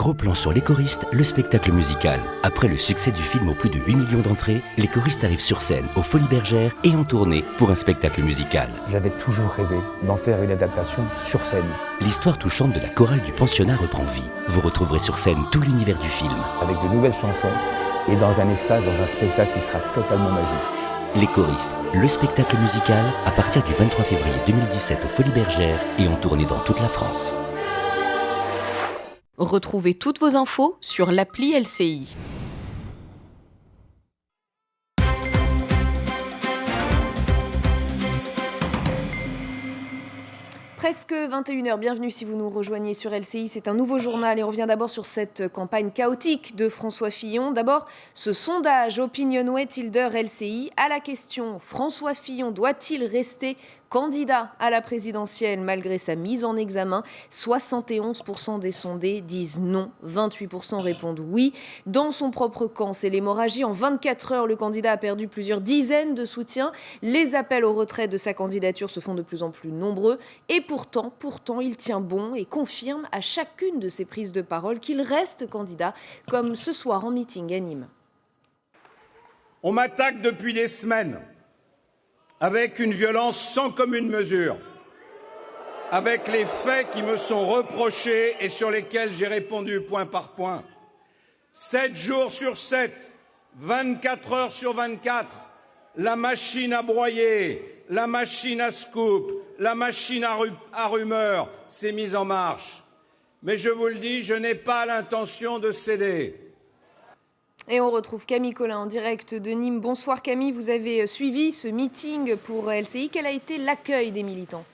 Gros plan sur Les Choristes, le spectacle musical. Après le succès du film aux plus de 8 millions d'entrées, Les Choristes arrivent sur scène, aux Folies Bergères et en tournée pour un spectacle musical. J'avais toujours rêvé d'en faire une adaptation sur scène. L'histoire touchante de la chorale du pensionnat reprend vie. Vous retrouverez sur scène tout l'univers du film. Avec de nouvelles chansons et dans un espace, dans un spectacle qui sera totalement magique. Les Choristes, le spectacle musical, à partir du 23 février 2017 aux Folies Bergères et en tournée dans toute la France. Retrouvez toutes vos infos sur l'appli LCI. Presque 21h, bienvenue si vous nous rejoignez sur LCI, c'est un nouveau journal et on revient d'abord sur cette campagne chaotique de François Fillon. D'abord, ce sondage Opinionway Tilder LCI à la question « François Fillon doit-il rester candidat à la présidentielle malgré sa mise en examen ?» 71% des sondés disent non, 28% répondent oui. Dans son propre camp, c'est l'hémorragie. En 24 heures, le candidat a perdu plusieurs dizaines de soutiens. Les appels au retrait de sa candidature se font de plus en plus nombreux. Et pourtant, il tient bon et confirme à chacune de ses prises de parole qu'il reste candidat, comme ce soir en meeting à Nîmes. On m'attaque depuis des semaines, avec une violence sans commune mesure, avec les faits qui me sont reprochés et sur lesquels j'ai répondu point par point. 7 jours sur 7, 24 heures sur 24, la machine à broyer, la machine à scoop, la machine à rumeurs s'est mise en marche. Mais je vous le dis, je n'ai pas l'intention de céder. Et on retrouve Camille Collin en direct de Nîmes. Bonsoir Camille, vous avez suivi ce meeting pour LCI. Quel a été l'accueil des militants ?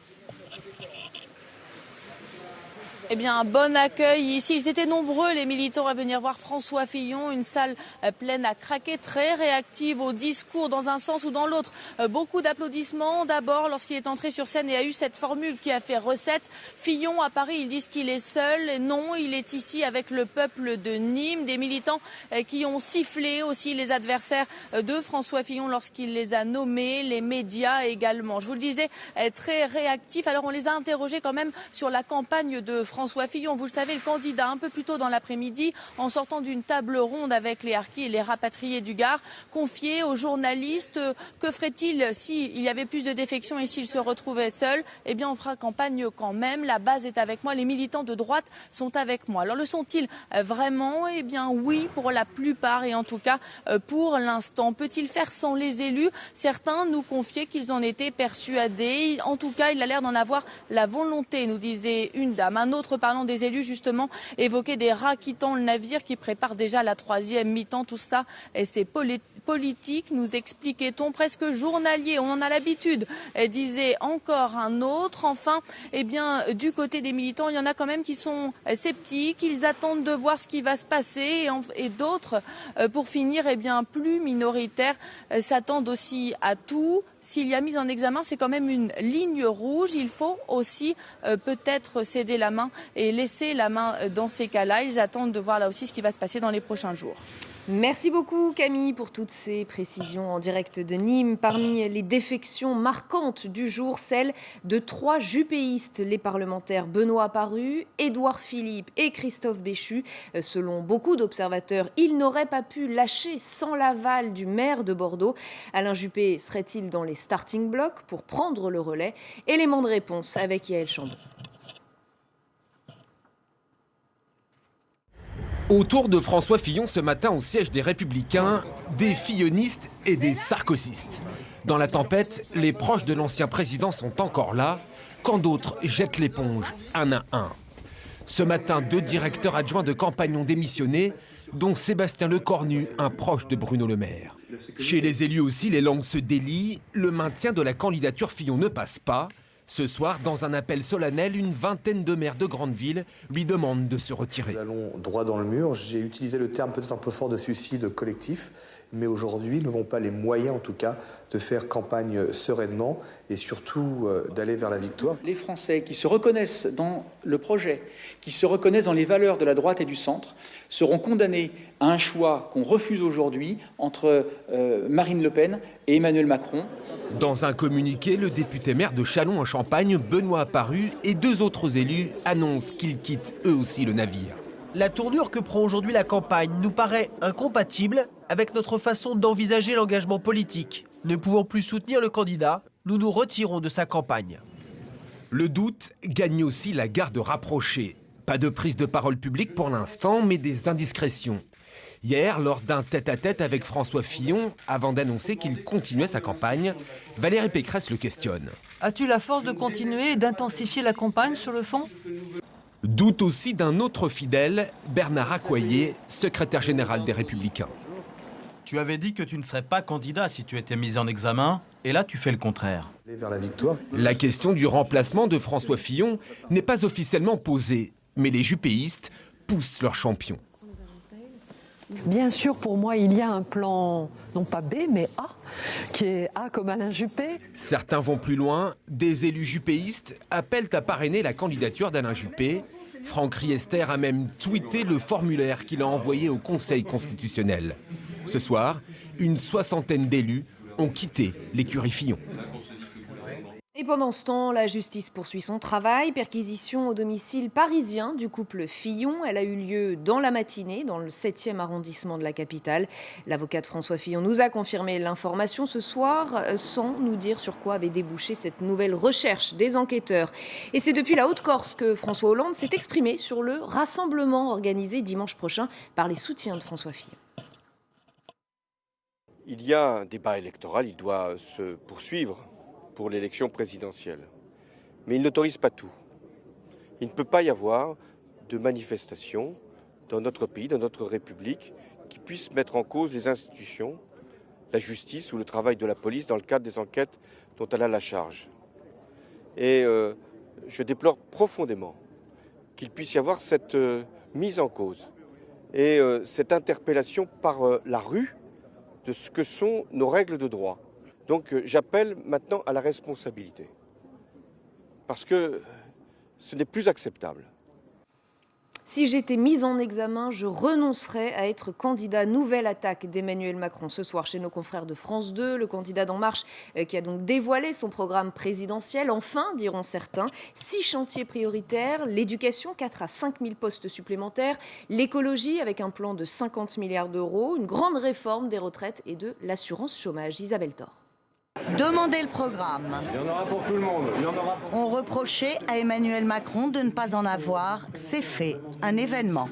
Eh bien, un bon accueil ici. Ils étaient nombreux, les militants, à venir voir François Fillon. Une salle pleine à craquer, très réactive au discours dans un sens ou dans l'autre. Beaucoup d'applaudissements. D'abord, lorsqu'il est entré sur scène et a eu cette formule qui a fait recette. Fillon, à Paris, ils disent qu'il est seul. Et non, il est ici avec le peuple de Nîmes. Des militants qui ont sifflé aussi les adversaires de François Fillon lorsqu'il les a nommés. Les médias également. Je vous le disais, très réactifs. Alors, on les a interrogés quand même sur la campagne de François Fillon. Vous le savez, le candidat, un peu plus tôt dans l'après-midi, en sortant d'une table ronde avec les harkis et les rapatriés du Gard, confié aux journalistes que ferait-il s'il y avait plus de défections et s'il se retrouvait seul. Eh bien, on fera campagne quand même. La base est avec moi. Les militants de droite sont avec moi. Alors, le sont-ils vraiment ? Eh bien, oui, pour la plupart et en tout cas pour l'instant. Peut-il faire sans les élus ? Certains nous confiaient qu'ils en étaient persuadés. En tout cas, il a l'air d'en avoir la volonté, nous disait une dame. Un autre, parlant des élus justement, évoquait des rats quittant le navire qui prépare déjà la troisième mi-temps. Tout ça, et c'est politique, nous expliquait-on, presque journalier. On en a l'habitude, disait encore un autre. Enfin, eh bien, du côté des militants, il y en a quand même qui sont sceptiques. Ils attendent de voir ce qui va se passer et d'autres, pour finir, eh bien, plus minoritaires, s'attendent aussi à tout. S'il y a mise en examen, c'est quand même une ligne rouge. Il faut aussi peut-être céder la main et laisser la main dans ces cas-là. Ils attendent de voir là aussi ce qui va se passer dans les prochains jours. Merci beaucoup Camille pour toutes ces précisions en direct de Nîmes. Parmi les défections marquantes du jour, celle de 3 jupéistes, les parlementaires Benoît Paru, Édouard Philippe et Christophe Béchu. Selon beaucoup d'observateurs, ils n'auraient pas pu lâcher sans l'aval du maire de Bordeaux. Alain Juppé serait-il dans les starting blocks pour prendre le relais ? Élément de réponse avec Yael Chambon. Autour de François Fillon ce matin au siège des Républicains, des fillonistes et des sarkozystes. Dans la tempête, les proches de l'ancien président sont encore là, quand d'autres jettent l'éponge, un à un. Ce matin, 2 directeurs adjoints de campagne ont démissionné, dont Sébastien Lecornu, un proche de Bruno Le Maire. Chez les élus aussi, les langues se délient, le maintien de la candidature Fillon ne passe pas. Ce soir, dans un appel solennel, une vingtaine de maires de grandes villes lui demandent de se retirer. Nous allons droit dans le mur. J'ai utilisé le terme peut-être un peu fort de suicide collectif, mais aujourd'hui, nous n'avons pas les moyens, en tout cas, de faire campagne sereinement et surtout d'aller vers la victoire. Les Français qui se reconnaissent dans le projet, qui se reconnaissent dans les valeurs de la droite et du centre, seront condamnés à un choix qu'on refuse aujourd'hui entre Marine Le Pen et Emmanuel Macron. Dans un communiqué, le député maire de Châlons en Champagne, Benoît Paru, et 2 autres élus annoncent qu'ils quittent eux aussi le navire. La tournure que prend aujourd'hui la campagne nous paraît incompatible avec notre façon d'envisager l'engagement politique. Ne pouvant plus soutenir le candidat, nous nous retirons de sa campagne. Le doute gagne aussi la garde rapprochée. Pas de prise de parole publique pour l'instant, mais des indiscrétions. Hier, lors d'un tête-à-tête avec François Fillon, avant d'annoncer qu'il continuait sa campagne, Valérie Pécresse le questionne. As-tu la force de continuer et d'intensifier la campagne sur le fond ? Doute aussi d'un autre fidèle, Bernard Accoyer, secrétaire général des Républicains. Tu avais dit que tu ne serais pas candidat si tu étais mis en examen, et là tu fais le contraire. Vers la victoire. La question du remplacement de François Fillon n'est pas officiellement posée, mais les juppéistes poussent leur champion. Bien sûr, pour moi, il y a un plan, non pas B, mais A, qui est A comme Alain Juppé. Certains vont plus loin. Des élus juppéistes appellent à parrainer la candidature d'Alain Juppé. Franck Riester a même tweeté le formulaire qu'il a envoyé au Conseil constitutionnel. Ce soir, une soixantaine d'élus ont quitté l'écurie Fillon. Et pendant ce temps, la justice poursuit son travail. Perquisition au domicile parisien du couple Fillon. Elle a eu lieu dans la matinée, dans le 7e arrondissement de la capitale. L'avocat de François Fillon nous a confirmé l'information ce soir, sans nous dire sur quoi avait débouché cette nouvelle recherche des enquêteurs. Et c'est depuis la Haute-Corse que François Hollande s'est exprimé sur le rassemblement organisé dimanche prochain par les soutiens de François Fillon. Il y a un débat électoral, il doit se poursuivre pour l'élection présidentielle. Mais il n'autorise pas tout. Il ne peut pas y avoir de manifestations dans notre pays, dans notre République, qui puissent mettre en cause les institutions, la justice ou le travail de la police dans le cadre des enquêtes dont elle a la charge. Et je déplore profondément qu'il puisse y avoir cette mise en cause et cette interpellation par la rue de ce que sont nos règles de droit. Donc j'appelle maintenant à la responsabilité, parce que ce n'est plus acceptable. Si j'étais mise en examen, je renoncerais à être candidat. Nouvelle attaque d'Emmanuel Macron ce soir chez nos confrères de France 2. Le candidat d'En Marche qui a donc dévoilé son programme présidentiel. Enfin, diront certains, 6 chantiers prioritaires, l'éducation, 4 à 5 000 postes supplémentaires, l'écologie avec un plan de 50 milliards d'euros, une grande réforme des retraites et de l'assurance chômage. Isabelle Thor. Demandez le programme. Il y en aura pour tout le monde. On reprochait à Emmanuel Macron de ne pas en avoir. C'est fait. Un événement.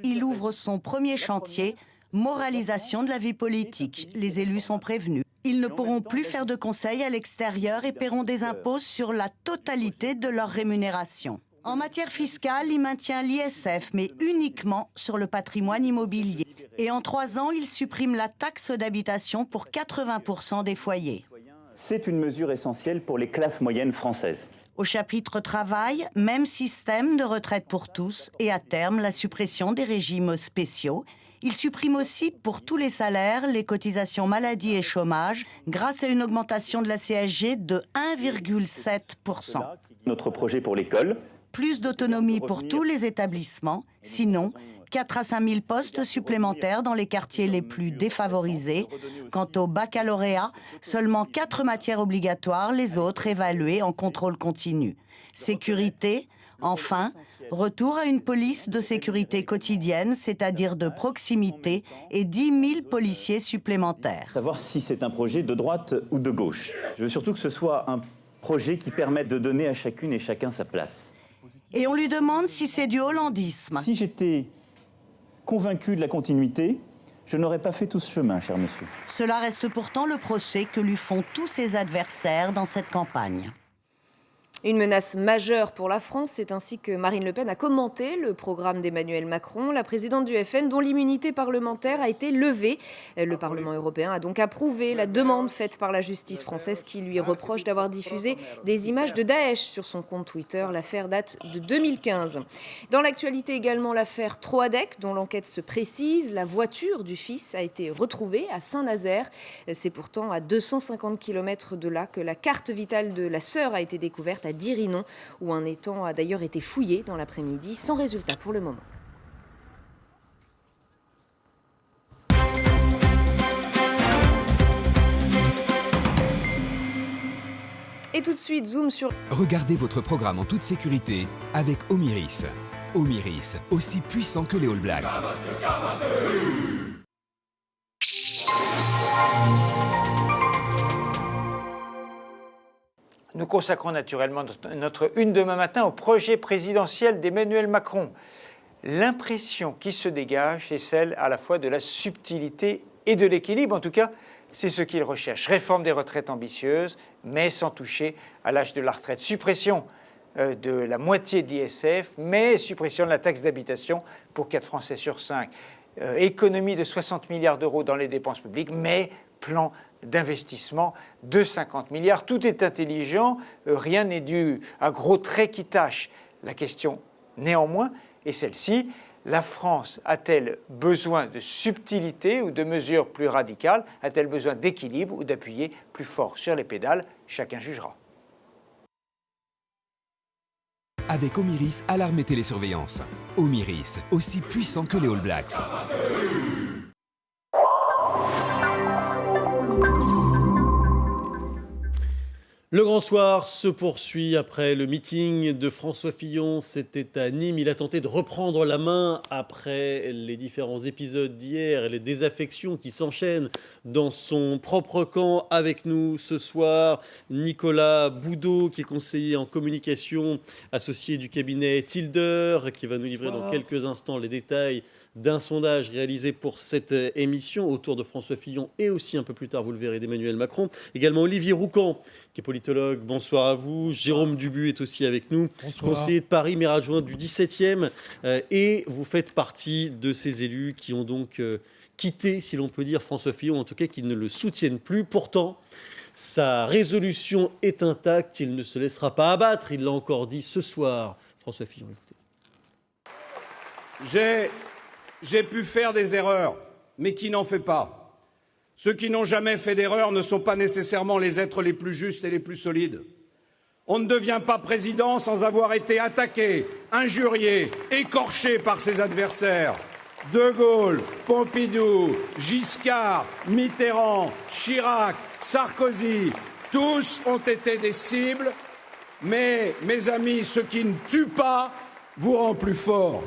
Il ouvre son premier chantier, moralisation de la vie politique. Les élus sont prévenus. Ils ne pourront plus faire de conseils à l'extérieur et paieront des impôts sur la totalité de leur rémunération. En matière fiscale, il maintient l'ISF, mais uniquement sur le patrimoine immobilier. Et en 3 ans, il supprime la taxe d'habitation pour 80% des foyers. C'est une mesure essentielle pour les classes moyennes françaises. Au chapitre travail, même système de retraite pour tous et à terme la suppression des régimes spéciaux. Il supprime aussi pour tous les salaires les cotisations maladie et chômage grâce à une augmentation de la CSG de 1,7%. Notre projet pour l'école. Plus d'autonomie pour tous les établissements, sinon 4 à 5 000 postes supplémentaires dans les quartiers les plus défavorisés. Quant au baccalauréat, seulement 4 matières obligatoires, les autres évaluées en contrôle continu. Sécurité, enfin, retour à une police de sécurité quotidienne, c'est-à-dire de proximité, et 10 000 policiers supplémentaires. Savoir si c'est un projet de droite ou de gauche. Je veux surtout que ce soit un projet qui permette de donner à chacune et chacun sa place. Et on lui demande si c'est du hollandisme. Si j'étais convaincu de la continuité, je n'aurais pas fait tout ce chemin, cher monsieur. Cela reste pourtant le procès que lui font tous ses adversaires dans cette campagne. Une menace majeure pour la France, c'est ainsi que Marine Le Pen a commenté le programme d'Emmanuel Macron, la présidente du FN dont l'immunité parlementaire a été levée. Le Parlement européen a donc approuvé la demande faite par la justice française qui lui reproche d'avoir diffusé des images de Daesh sur son compte Twitter. L'affaire date de 2015. Dans l'actualité également, l'affaire Troadec, dont l'enquête se précise. La voiture du fils a été retrouvée à Saint-Nazaire. C'est pourtant à 250 km de là que la carte vitale de la sœur a été découverte à Dirinon, où un étang a d'ailleurs été fouillé dans l'après-midi, sans résultat pour le moment. Et tout de suite, zoom sur... Regardez votre programme en toute sécurité avec Omiris. Omiris, aussi puissant que les All Blacks. Nous consacrons naturellement notre une demain matin au projet présidentiel d'Emmanuel Macron. L'impression qui se dégage est celle à la fois de la subtilité et de l'équilibre. En tout cas, c'est ce qu'il recherche. Réforme des retraites ambitieuse, mais sans toucher à l'âge de la retraite. Suppression de la moitié de l'ISF, mais suppression de la taxe d'habitation pour 4 Français sur 5. Économie de 60 milliards d'euros dans les dépenses publiques, mais plan d'investissement de 50 milliards. Tout est intelligent, rien n'est dû à gros traits qui tâchent. La question, néanmoins, est celle-ci. La France a-t-elle besoin de subtilité ou de mesures plus radicales? A-t-elle besoin d'équilibre ou d'appuyer plus fort sur les pédales? Chacun jugera. Avec Omiris, alarme et télésurveillance. Omiris, aussi puissant que les All Blacks. Le grand soir se poursuit après le meeting de François Fillon. C'était à Nîmes. Il a tenté de reprendre la main après les différents épisodes d'hier et les désaffections qui s'enchaînent dans son propre camp. Avec nous ce soir, Nicolas Boudot, qui est conseiller en communication associé du cabinet Tilder, qui va nous livrer dans quelques instants les détails d'un sondage réalisé pour cette émission autour de François Fillon et aussi un peu plus tard, vous le verrez, d'Emmanuel Macron. Également Olivier Roucan, qui est politologue. Bonsoir à vous. Jérôme Dubu est aussi avec nous, Bonsoir. conseiller de Paris, maire adjoint du 17e. Et vous faites partie de ces élus qui ont donc quitté, si l'on peut dire, François Fillon, en tout cas qui ne le soutiennent plus. Pourtant, sa résolution est intacte. Il ne se laissera pas abattre. Il l'a encore dit ce soir. François Fillon, écoutez. J'ai pu faire des erreurs, mais qui n'en fait pas? Ceux qui n'ont jamais fait d'erreur ne sont pas nécessairement les êtres les plus justes et les plus solides. On ne devient pas président sans avoir été attaqué, injurié, écorché par ses adversaires. De Gaulle, Pompidou, Giscard, Mitterrand, Chirac, Sarkozy, tous ont été des cibles, mais, mes amis, ce qui ne tue pas vous rend plus fort.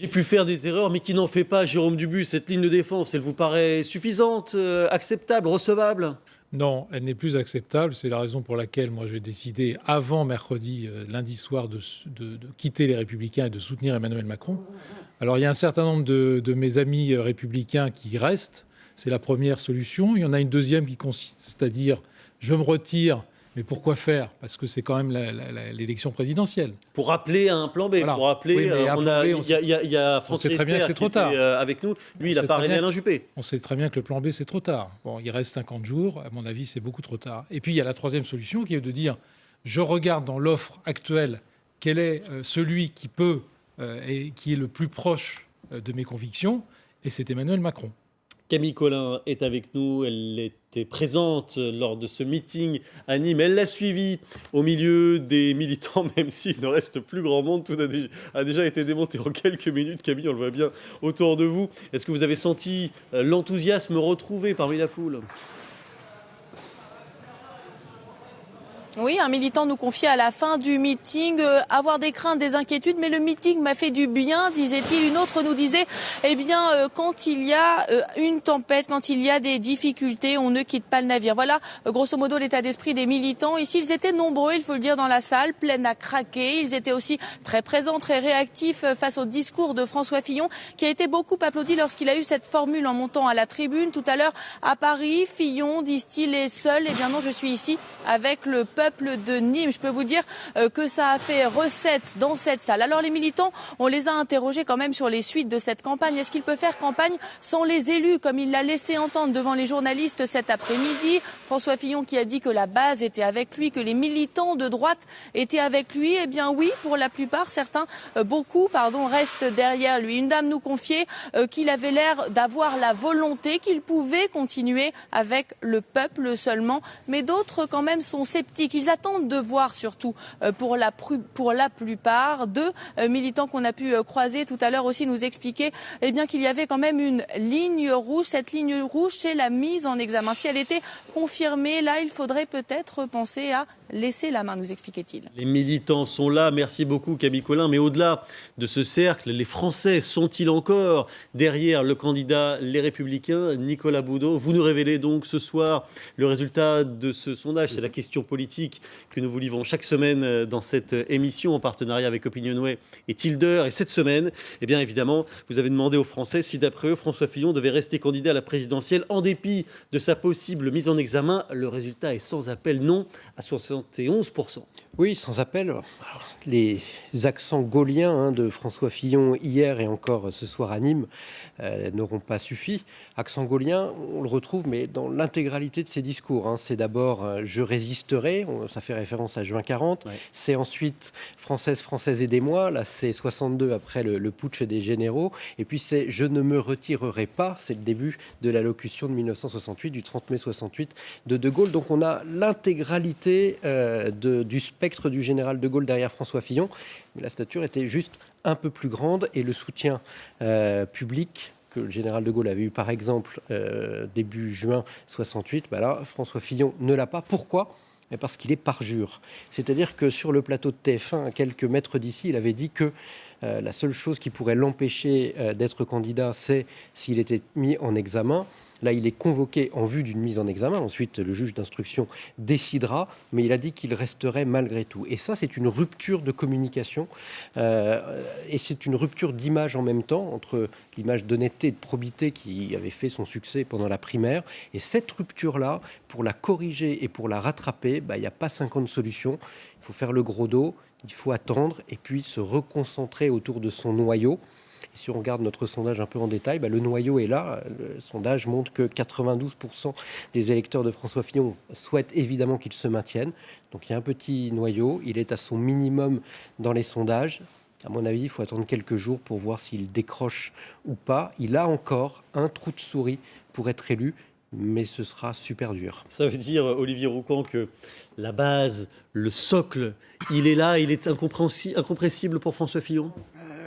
J'ai pu faire des erreurs, mais qui n'en fait pas, Jérôme Dubu. Cette ligne de défense, elle vous paraît suffisante, acceptable, recevable? Non, elle n'est plus acceptable. C'est la raison pour laquelle moi j'ai décidé, avant mercredi, lundi soir, de quitter les Républicains et de soutenir Emmanuel Macron. Alors il y a un certain nombre de mes amis républicains qui restent. C'est la première solution. Il y en a une deuxième qui consiste à dire « je me retire ». Mais pourquoi faire? Parce que c'est quand même l'élection présidentielle. Pour rappeler un plan B, voilà. Pour rappeler, oui, il y a François Risper qui était avec nous. Lui, il n'a pas Alain Juppé. On sait très bien que le plan B, c'est trop tard. Bon, il reste 50 jours. À mon avis, c'est beaucoup trop tard. Et puis, il y a la troisième solution qui est de dire, je regarde dans l'offre actuelle quel est celui qui peut et qui est le plus proche de mes convictions, et c'est Emmanuel Macron. Camille Collin est avec nous, elle était présente lors de ce meeting à Nîmes. Elle l'a suivi au milieu des militants, même s'il ne reste plus grand monde. Tout a déjà été démonté en quelques minutes. Camille, on le voit bien autour de vous. Est-ce que vous avez senti l'enthousiasme retrouvé parmi la foule ? Oui, un militant nous confiait à la fin du meeting avoir des craintes, des inquiétudes, mais le meeting m'a fait du bien, disait-il. Une autre nous disait, eh bien, quand il y a une tempête, quand il y a des difficultés, on ne quitte pas le navire. Voilà, grosso modo, l'état d'esprit des militants. Ici, ils étaient nombreux, il faut le dire, dans la salle, pleine à craquer. Ils étaient aussi très présents, très réactifs face au discours de François Fillon, qui a été beaucoup applaudi lorsqu'il a eu cette formule en montant à la tribune. Tout à l'heure, à Paris, Fillon, disent-ils, est seul. Eh bien non, je suis ici avec le peuple de Nîmes. Je peux vous dire que ça a fait recette dans cette salle. Alors les militants, on les a interrogés quand même sur les suites de cette campagne. Est-ce qu'il peut faire campagne sans les élus, comme il l'a laissé entendre devant les journalistes cet après-midi? François Fillon qui a dit que la base était avec lui, que les militants de droite étaient avec lui. Eh bien oui, pour la plupart, beaucoup restent derrière lui. Une dame nous confiait qu'il avait l'air d'avoir la volonté, qu'il pouvait continuer avec le peuple seulement. Mais d'autres quand même sont sceptiques. et qu'ils attendent de voir surtout pour la plupart. Deux militants qu'on a pu croiser tout à l'heure aussi nous expliquaient qu'il y avait quand même une ligne rouge. Cette ligne rouge, c'est la mise en examen. Si elle était confirmée, là, il faudrait peut-être penser à laisser la main, nous expliquait-il. Les militants sont là, merci beaucoup Camille Collin, mais au-delà de ce cercle, les Français sont-ils encore derrière le candidat Les Républicains, Nicolas Boudot? Vous nous révélez donc ce soir le résultat de ce sondage, c'est la question politique que nous vous livrons chaque semaine dans cette émission en partenariat avec Opinionway et Tilder. Et cette semaine, évidemment, vous avez demandé aux Français si d'après eux, François Fillon devait rester candidat à la présidentielle en dépit de sa possible mise en examen. Le résultat est sans appel, non à 71%. Oui, sans appel. Alors, les accents gaulliens de François Fillon hier et encore ce soir à Nîmes n'auront pas suffi. Accent gaulien, on le retrouve, mais dans l'intégralité de ses discours. C'est d'abord « je résisterai », ça fait référence à juin 40. Ouais. C'est ensuite « Française, Française, aidez-moi », là c'est 62 après le putsch des généraux. Et puis c'est « je ne me retirerai pas », c'est le début de l'allocution de 1968, du 30 mai 68 de De Gaulle. Donc on a l'intégralité du spectre du général de Gaulle derrière François Fillon, mais la stature était juste un peu plus grande et le soutien public que le général de Gaulle avait eu par exemple début juin 68, là François Fillon ne l'a pas. Pourquoi ? Parce qu'il est parjure. C'est-à-dire que sur le plateau de TF1, à quelques mètres d'ici, il avait dit que la seule chose qui pourrait l'empêcher d'être candidat, c'est s'il était mis en examen. Là, il est convoqué en vue d'une mise en examen. Ensuite, le juge d'instruction décidera, mais il a dit qu'il resterait malgré tout. Et ça, c'est une rupture de communication et c'est une rupture d'image en même temps entre l'image d'honnêteté et de probité qui avait fait son succès pendant la primaire. Et cette rupture-là, pour la corriger et pour la rattraper, il n'y a pas 50 solutions. Il faut faire le gros dos, il faut attendre et puis se reconcentrer autour de son noyau. Et si on regarde notre sondage un peu en détail, le noyau est là. Le sondage montre que 92% des électeurs de François Fillon souhaitent évidemment qu'il se maintienne. Donc il y a un petit noyau, il est à son minimum dans les sondages. À mon avis, il faut attendre quelques jours pour voir s'il décroche ou pas. Il a encore un trou de souris pour être élu, mais ce sera super dur. Ça veut dire, Olivier Roucan, que la base, le socle, il est là, il est incompressible pour François Fillon ?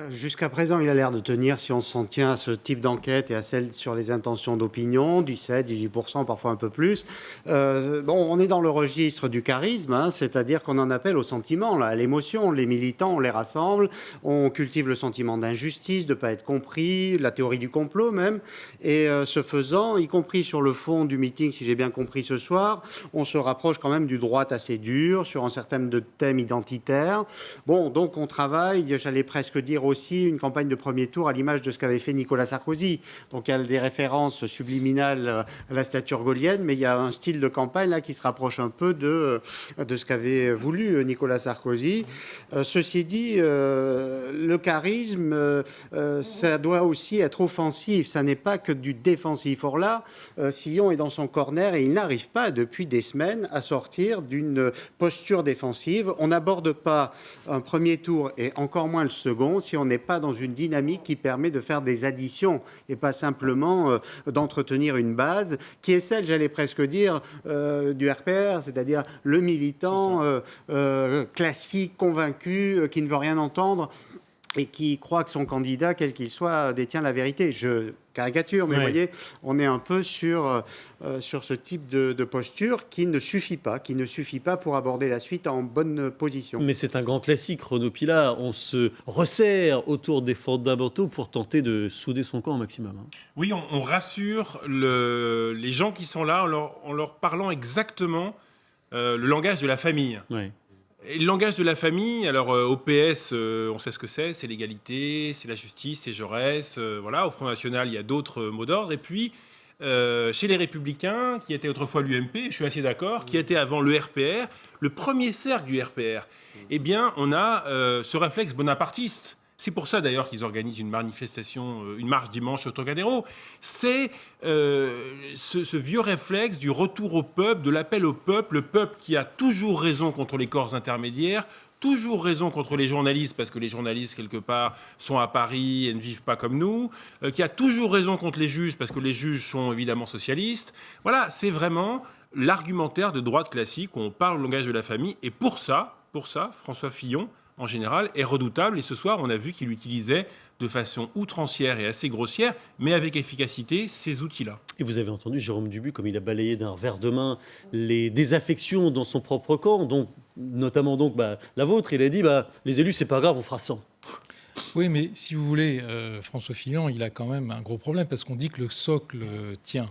Jusqu'à présent, il a l'air de tenir, si on s'en tient à ce type d'enquête et à celle sur les intentions d'opinion, 17, 18%, parfois un peu plus. On est dans le registre du charisme, c'est-à-dire qu'on en appelle au sentiment, à l'émotion. Les militants, on les rassemble, on cultive le sentiment d'injustice, de ne pas être compris, la théorie du complot même. Et ce faisant, y compris sur le fond du meeting, si j'ai bien compris ce soir, on se rapproche quand même du droite assez dur sur un certain nombre de thèmes identitaires. Donc on travaille, j'allais presque dire aussi, une campagne de premier tour à l'image de ce qu'avait fait Nicolas Sarkozy. Donc il y a des références subliminales à la stature gaullienne, mais il y a un style de campagne là qui se rapproche un peu de ce qu'avait voulu Nicolas Sarkozy. Ceci dit, le charisme, ça doit aussi être offensif. Ça n'est pas que du défensif. Or là, Fillon est dans son corner et il n'arrive pas depuis des semaines à sortir d'une posture défensive. On n'aborde pas un premier tour et encore moins le second si on n'est pas dans une dynamique qui permet de faire des additions et pas simplement d'entretenir une base qui est celle, j'allais presque dire, du RPR, c'est-à-dire le militant classique, convaincu, qui ne veut rien entendre et qui croit que son candidat, quel qu'il soit, détient la vérité. Je caricature, mais vous voyez, on est un peu sur ce type de posture qui ne suffit pas pour aborder la suite en bonne position. Mais c'est un grand classique, Renaud Pilat. On se resserre autour des fondamentaux pour tenter de souder son camp au maximum. Oui, on rassure les gens qui sont là en leur parlant exactement le langage de la famille. Oui. Et le langage de la famille, alors au PS, on sait ce que c'est l'égalité, c'est la justice, c'est Jaurès, voilà. Au Front National, il y a d'autres mots d'ordre. Et puis, chez les Républicains, qui étaient autrefois l'UMP, je suis assez d'accord, qui était avant le RPR, le premier cercle du RPR, eh bien, on a ce réflexe bonapartiste. C'est pour ça d'ailleurs qu'ils organisent une manifestation, une marche dimanche au Trocadéro. C'est ce vieux réflexe du retour au peuple, de l'appel au peuple, le peuple qui a toujours raison contre les corps intermédiaires, toujours raison contre les journalistes, parce que les journalistes, quelque part, sont à Paris et ne vivent pas comme nous, qui a toujours raison contre les juges, parce que les juges sont évidemment socialistes. Voilà, c'est vraiment l'argumentaire de droite classique, où on parle le langage de la famille. Et pour ça, François Fillon, en général, est redoutable. Et ce soir, on a vu qu'il utilisait de façon outrancière et assez grossière, mais avec efficacité, ces outils-là. Et vous avez entendu Jérôme Dubu, comme il a balayé d'un revers de main les désaffections dans son propre camp, donc, notamment donc, la vôtre. Il a dit les élus, c'est pas grave, on fera 100. Oui, mais si vous voulez, François Fillon, il a quand même un gros problème, parce qu'on dit que le socle tient.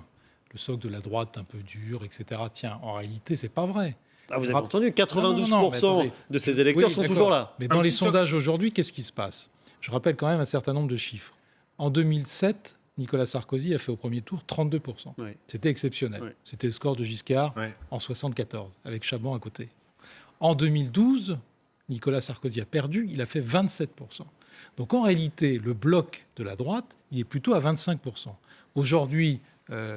Le socle de la droite un peu dur, etc. tient. En réalité, c'est pas vrai. Vous avez entendu, 92% de ces électeurs sont toujours là. Mais dans les sondages aujourd'hui, qu'est-ce qui se passe ? Je rappelle quand même un certain nombre de chiffres. En 2007, Nicolas Sarkozy a fait au premier tour 32%. Oui. C'était exceptionnel. Oui. C'était le score de Giscard en 1974, avec Chaban à côté. En 2012, Nicolas Sarkozy a perdu, il a fait 27%. Donc en réalité, le bloc de la droite, il est plutôt à 25%. Aujourd'hui,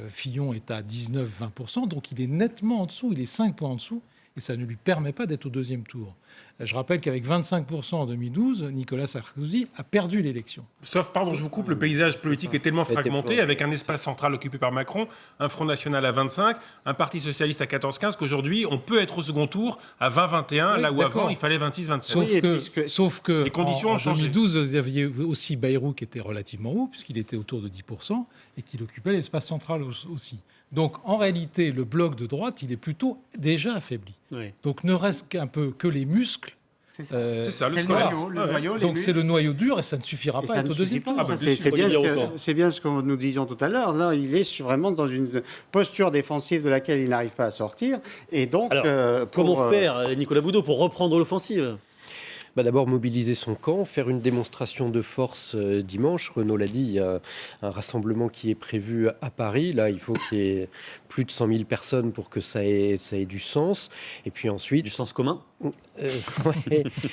Fillon est à 19-20%, donc il est nettement en dessous, il est 5 points en dessous, et ça ne lui permet pas d'être au deuxième tour. Je rappelle qu'avec 25% en 2012, Nicolas Sarkozy a perdu l'élection. Sauf, pardon, je vous coupe, le paysage politique est tellement fragmenté, avec un espace central occupé par Macron, un Front National à 25, un Parti Socialiste à 14-15, qu'aujourd'hui, on peut être au second tour à 20-21, là où avant, il fallait 26-27. Sauf que les conditions en ont changé. 2012, vous aviez aussi Bayrou qui était relativement haut, puisqu'il était autour de 10%, et qu'il occupait l'espace central aussi. Donc, en réalité, le bloc de droite, il est plutôt déjà affaibli. Oui. Donc, ne reste qu'un peu que les muscles. C'est ça, le noyau. Donc, c'est le noyau dur et ça ne suffira pas à être au deuxième tour. C'est bien ce que nous disions tout à l'heure. Là, il est vraiment dans une posture défensive de laquelle il n'arrive pas à sortir. Et donc, comment faire, Nicolas Boudot, pour reprendre l'offensive ? D'abord mobiliser son camp, faire une démonstration de force dimanche. Renaud l'a dit, il y a un rassemblement qui est prévu à Paris. Là, il faut qu'il y ait plus de 100 000 personnes pour que ça ait du sens. Et puis ensuite... Du sens commun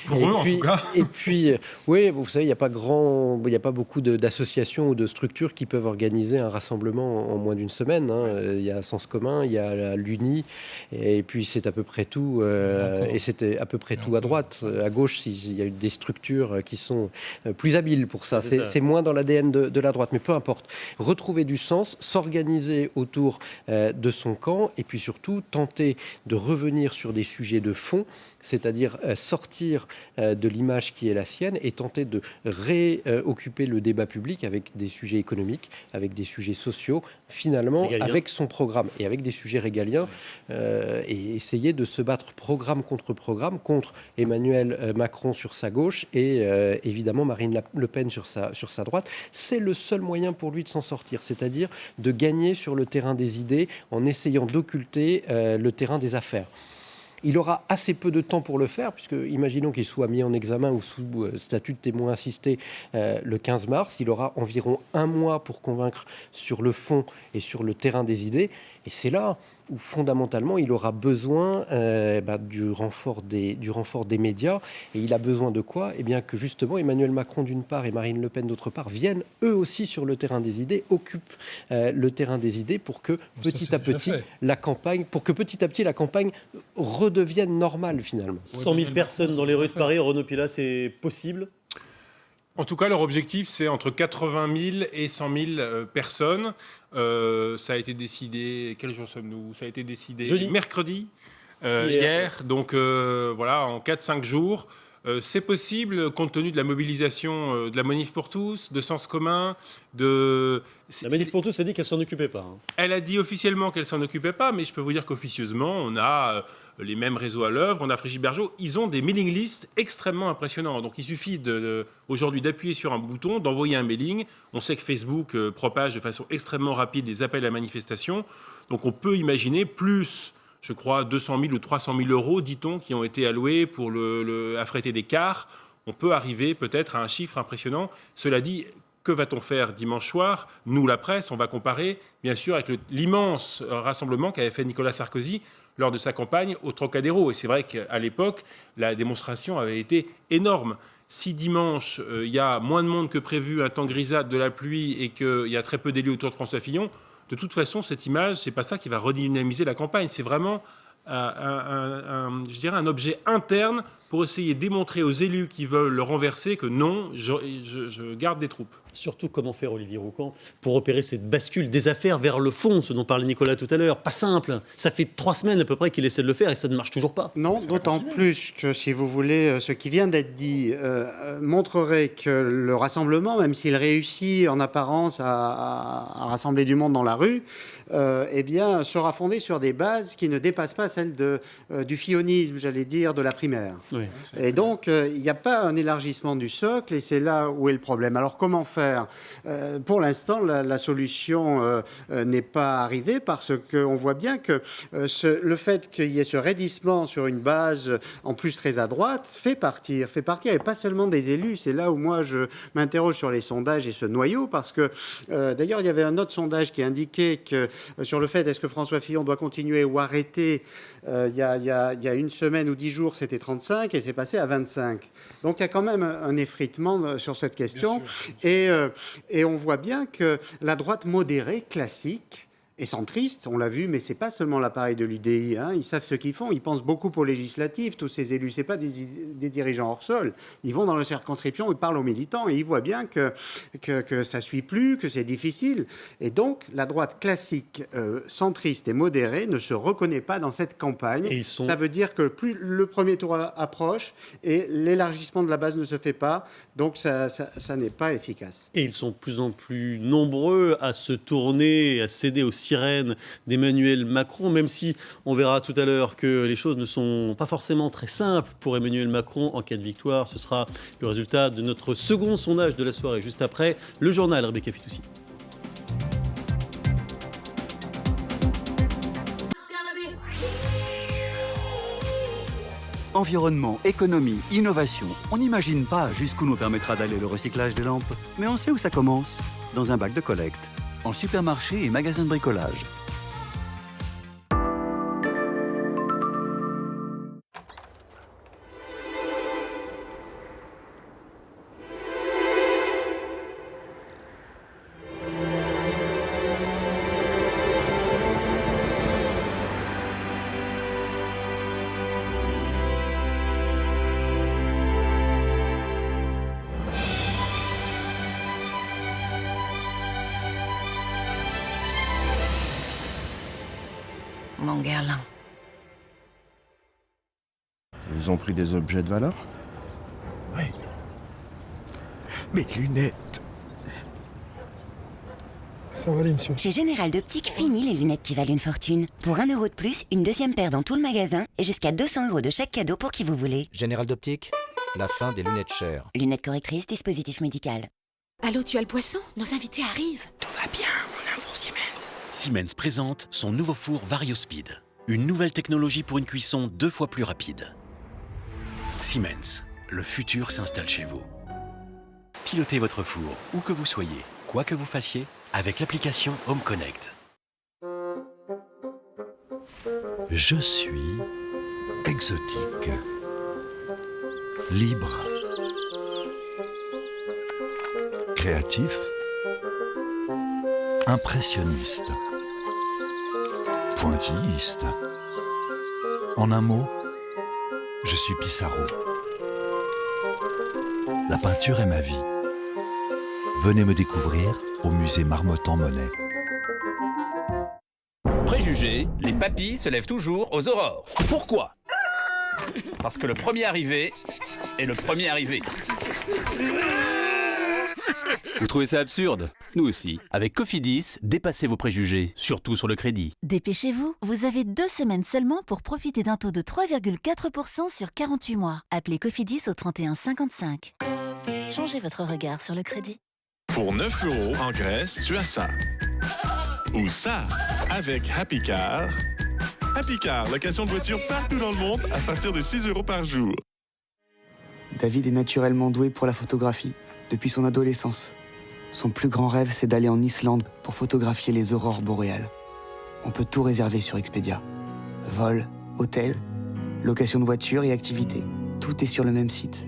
pour eux, en tout cas. Et puis, oui, vous savez, il n'y a pas beaucoup d'associations ou de structures qui peuvent organiser un rassemblement en moins d'une semaine. Il y a Sens commun, il y a l'UNI, et puis c'est à peu près tout. Et c'était à peu près tout à droite. À gauche, il y a eu des structures qui sont plus habiles pour ça. C'est moins dans l'ADN de la droite, mais peu importe. Retrouver du sens, s'organiser autour de son camp, et puis surtout tenter de revenir sur des sujets de fond, c'est-à-dire sortir de l'image qui est la sienne et tenter de réoccuper le débat public avec des sujets économiques, avec des sujets sociaux, finalement, avec son programme et avec des sujets régaliens, et essayer de se battre programme contre Emmanuel Macron sur sa gauche et évidemment Marine Le Pen sur sa droite. C'est le seul moyen pour lui de s'en sortir, c'est-à-dire de gagner sur le terrain des idées en essayant d'occulter le terrain des affaires. Il aura assez peu de temps pour le faire, puisque imaginons qu'il soit mis en examen ou sous statut de témoin assisté le 15 mars. Il aura environ 1 mois pour convaincre sur le fond et sur le terrain des idées. Et c'est là où fondamentalement il aura besoin du renfort des médias. Et il a besoin de quoi ? Eh bien que justement Emmanuel Macron d'une part et Marine Le Pen d'autre part viennent eux aussi sur le terrain des idées, occupent le terrain des idées pour que petit à petit la campagne redevienne normale finalement. 100 000 personnes dans les rues de Paris, Renaud Pilat, c'est possible ? En tout cas, leur objectif, c'est entre 80 000 et 100 000 personnes. Ça a été décidé... Quel jour sommes-nous ? Ça a été décidé jeudi. Mercredi, hier. Donc voilà, en 4-5 jours. C'est possible, compte tenu de la mobilisation de la Manif pour tous, de Sens commun, de... La Manif pour tous a dit qu'elle ne s'en occupait pas. Elle a dit officiellement qu'elle ne s'en occupait pas, mais je peux vous dire qu'officieusement, on a les mêmes réseaux à l'œuvre, on a Frégis Bergeau. Ils ont des mailing lists extrêmement impressionnants. Donc il suffit aujourd'hui d'appuyer sur un bouton, d'envoyer un mailing. On sait que Facebook propage de façon extrêmement rapide des appels à manifestation. Donc on peut imaginer plus... Je crois 200 000 ou 300 000 euros, dit-on, qui ont été alloués pour affréter des cars. On peut arriver peut-être à un chiffre impressionnant. Cela dit, que va-t-on faire dimanche soir ? Nous, la presse, on va comparer, bien sûr, avec l'immense rassemblement qu'avait fait Nicolas Sarkozy lors de sa campagne au Trocadéro. Et c'est vrai qu'à l'époque, la démonstration avait été énorme. Si dimanche, il y a moins de monde que prévu, un temps grisâtre, de la pluie, et qu'il y a très peu d'élus autour de François Fillon, de toute façon, cette image, c'est pas ça qui va redynamiser la campagne. C'est vraiment, je dirais, un objet interne pour essayer de démontrer aux élus qui veulent le renverser que non, je garde des troupes. Surtout, comment faire, Olivier Roucan, pour opérer cette bascule des affaires vers le fond, ce dont parlait Nicolas tout à l'heure. Pas simple. Ça fait 3 semaines à peu près qu'il essaie de le faire et ça ne marche toujours pas. Non, d'autant plus que, si vous voulez, ce qui vient d'être dit montrerait que le rassemblement, même s'il réussit en apparence à rassembler du monde dans la rue, eh bien, sera fondé sur des bases qui ne dépassent pas celles du fillonisme, j'allais dire, de la primaire. Oui. Et donc, il n'y a pas un élargissement du socle, et c'est là où est le problème. Alors, comment faire ? Pour l'instant, la solution n'est pas arrivée parce qu'on voit bien que le fait qu'il y ait ce raidissement sur une base en plus très à droite fait partir, et pas seulement des élus. C'est là où moi je m'interroge sur les sondages et ce noyau, parce que d'ailleurs il y avait un autre sondage qui indiquait que sur le fait est-ce que François Fillon doit continuer ou arrêter, il y a une semaine ou 10 jours c'était 35 et c'est passé à 25. Donc il y a quand même un effritement sur cette question et on voit bien que la droite modérée classique et centriste, on l'a vu, mais c'est pas seulement l'appareil de l'UDI. Hein. Ils savent ce qu'ils font. Ils pensent beaucoup aux législatives. Tous ces élus, c'est pas des dirigeants hors sol. Ils vont dans la circonscription, ils parlent aux militants et ils voient bien que ça suit plus, que c'est difficile. Et donc, la droite classique, centriste et modérée ne se reconnaît pas dans cette campagne. Ça veut dire que plus le premier tour approche et l'élargissement de la base ne se fait pas, donc ça n'est pas efficace. Et ils sont de plus en plus nombreux à se tourner, à céder aux sirènes d'Emmanuel Macron, même si on verra tout à l'heure que les choses ne sont pas forcément très simples pour Emmanuel Macron en cas de victoire. Ce sera le résultat de notre second sondage de la soirée, juste après le journal Rebecca Fitoussi. Environnement, économie, innovation, on n'imagine pas jusqu'où nous permettra d'aller le recyclage des lampes. Mais on sait où ça commence, dans un bac de collecte, en supermarché et magasin de bricolage. Mangerlin. Ils ont pris des objets de valeur? Oui. Mes lunettes. Ça va aller, monsieur. Chez Général d'Optique, fini les lunettes qui valent une fortune. Pour 1 € de plus, une deuxième paire dans tout le magasin et jusqu'à 200 € de chèque cadeau pour qui vous voulez. Général d'Optique, la fin des lunettes chères. Lunettes correctrices, dispositif médical. Allô, tu as le poisson? Nos invités arrivent. Tout va bien, on a un four Siemens. Siemens présente son nouveau four VarioSpeed. Une nouvelle technologie pour une cuisson 2 fois plus rapide. Siemens, le futur s'installe chez vous. Pilotez votre four, où que vous soyez, quoi que vous fassiez, avec l'application Home Connect. Je suis exotique, libre, créatif, impressionniste, pointilliste. En un mot, je suis Pissarro. La peinture est ma vie. Venez me découvrir au musée Marmottan-Monet. Préjugés, les papilles se lèvent toujours aux aurores. Pourquoi? Parce que le premier arrivé est le premier arrivé. Vous trouvez ça absurde? Nous aussi. Avec Cofidis, dépassez vos préjugés, surtout sur le crédit. Dépêchez-vous, vous avez 2 semaines seulement pour profiter d'un taux de 3,4% sur 48 mois. Appelez Cofidis au 31 55. Changez votre regard sur le crédit. Pour 9 € en Grèce, tu as ça. Ou ça, avec Happy Car. Happy Car, location de voitures partout dans le monde à partir de 6 € par jour. David est naturellement doué pour la photographie depuis son adolescence. Son plus grand rêve, c'est d'aller en Islande pour photographier les aurores boréales. On peut tout réserver sur Expedia. Vol, hôtel, location de voiture et activités. Tout est sur le même site.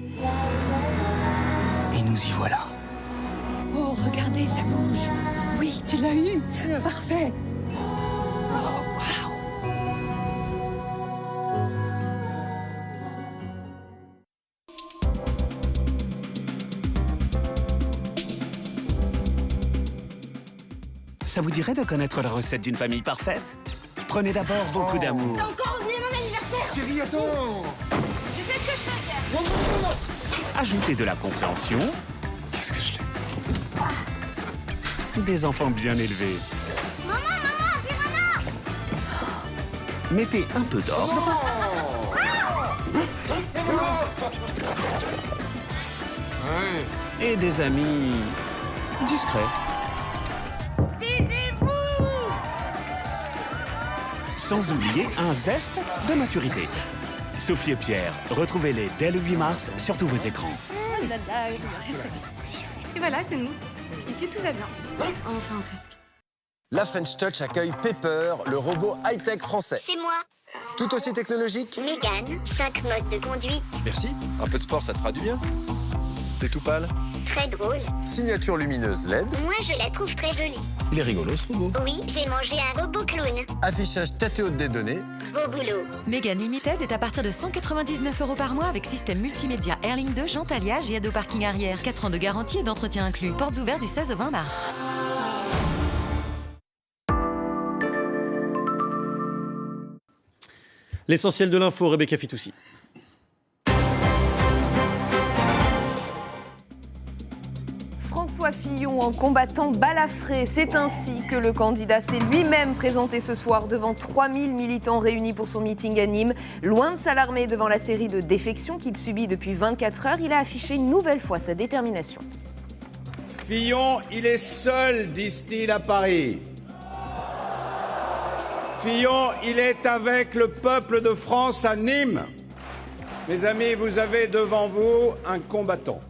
Et nous y voilà. Oh, regardez, ça bouge. Oui, tu l'as eu. Parfait. Oh, waouh. Ça vous dirait de connaître la recette d'une famille parfaite? Prenez d'abord beaucoup d'amour. T'as encore oublié mon anniversaire! Chérie, attends! Je sais ce que je veux faire! Ajoutez de la compréhension. Qu'est-ce que je fais? Des enfants bien élevés. Maman, piranha! Mettez un peu d'ordre. Et des amis discrets. Taisez-vous! Sans oublier un zeste de maturité. Sophie et Pierre, retrouvez-les dès le 8 mars sur tous vos écrans. Et voilà, c'est nous. Ici, tout va bien. Enfin, presque. La French Touch accueille Pepper, le robot high-tech français. C'est moi. Tout aussi technologique. Mégane, 5 modes de conduite. Merci. Un peu de sport, ça te fera du bien. T'es tout pâle. Très drôle. Signature lumineuse LED. Moi, je la trouve très jolie. Il est rigolo ce robot. Oui, j'ai mangé un robot clown. Affichage tête haute des données. Beau boulot. Mégane Limited est à partir de 199 € par mois avec système multimédia Airlink 2, jantes alliage et aide au parking arrière. 4 ans de garantie et d'entretien inclus. Portes ouvertes du 16 au 20 mars. L'essentiel de l'info, Rebecca Fitoussi. François Fillon en combattant balafré. C'est ainsi que le candidat s'est lui-même présenté ce soir devant 3000 militants réunis pour son meeting à Nîmes. Loin de s'alarmer devant la série de défections qu'il subit depuis 24 heures, il a affiché une nouvelle fois sa détermination. Fillon, il est seul, disent-ils à Paris. Fillon, il est avec le peuple de France à Nîmes. Mes amis, vous avez devant vous un combattant.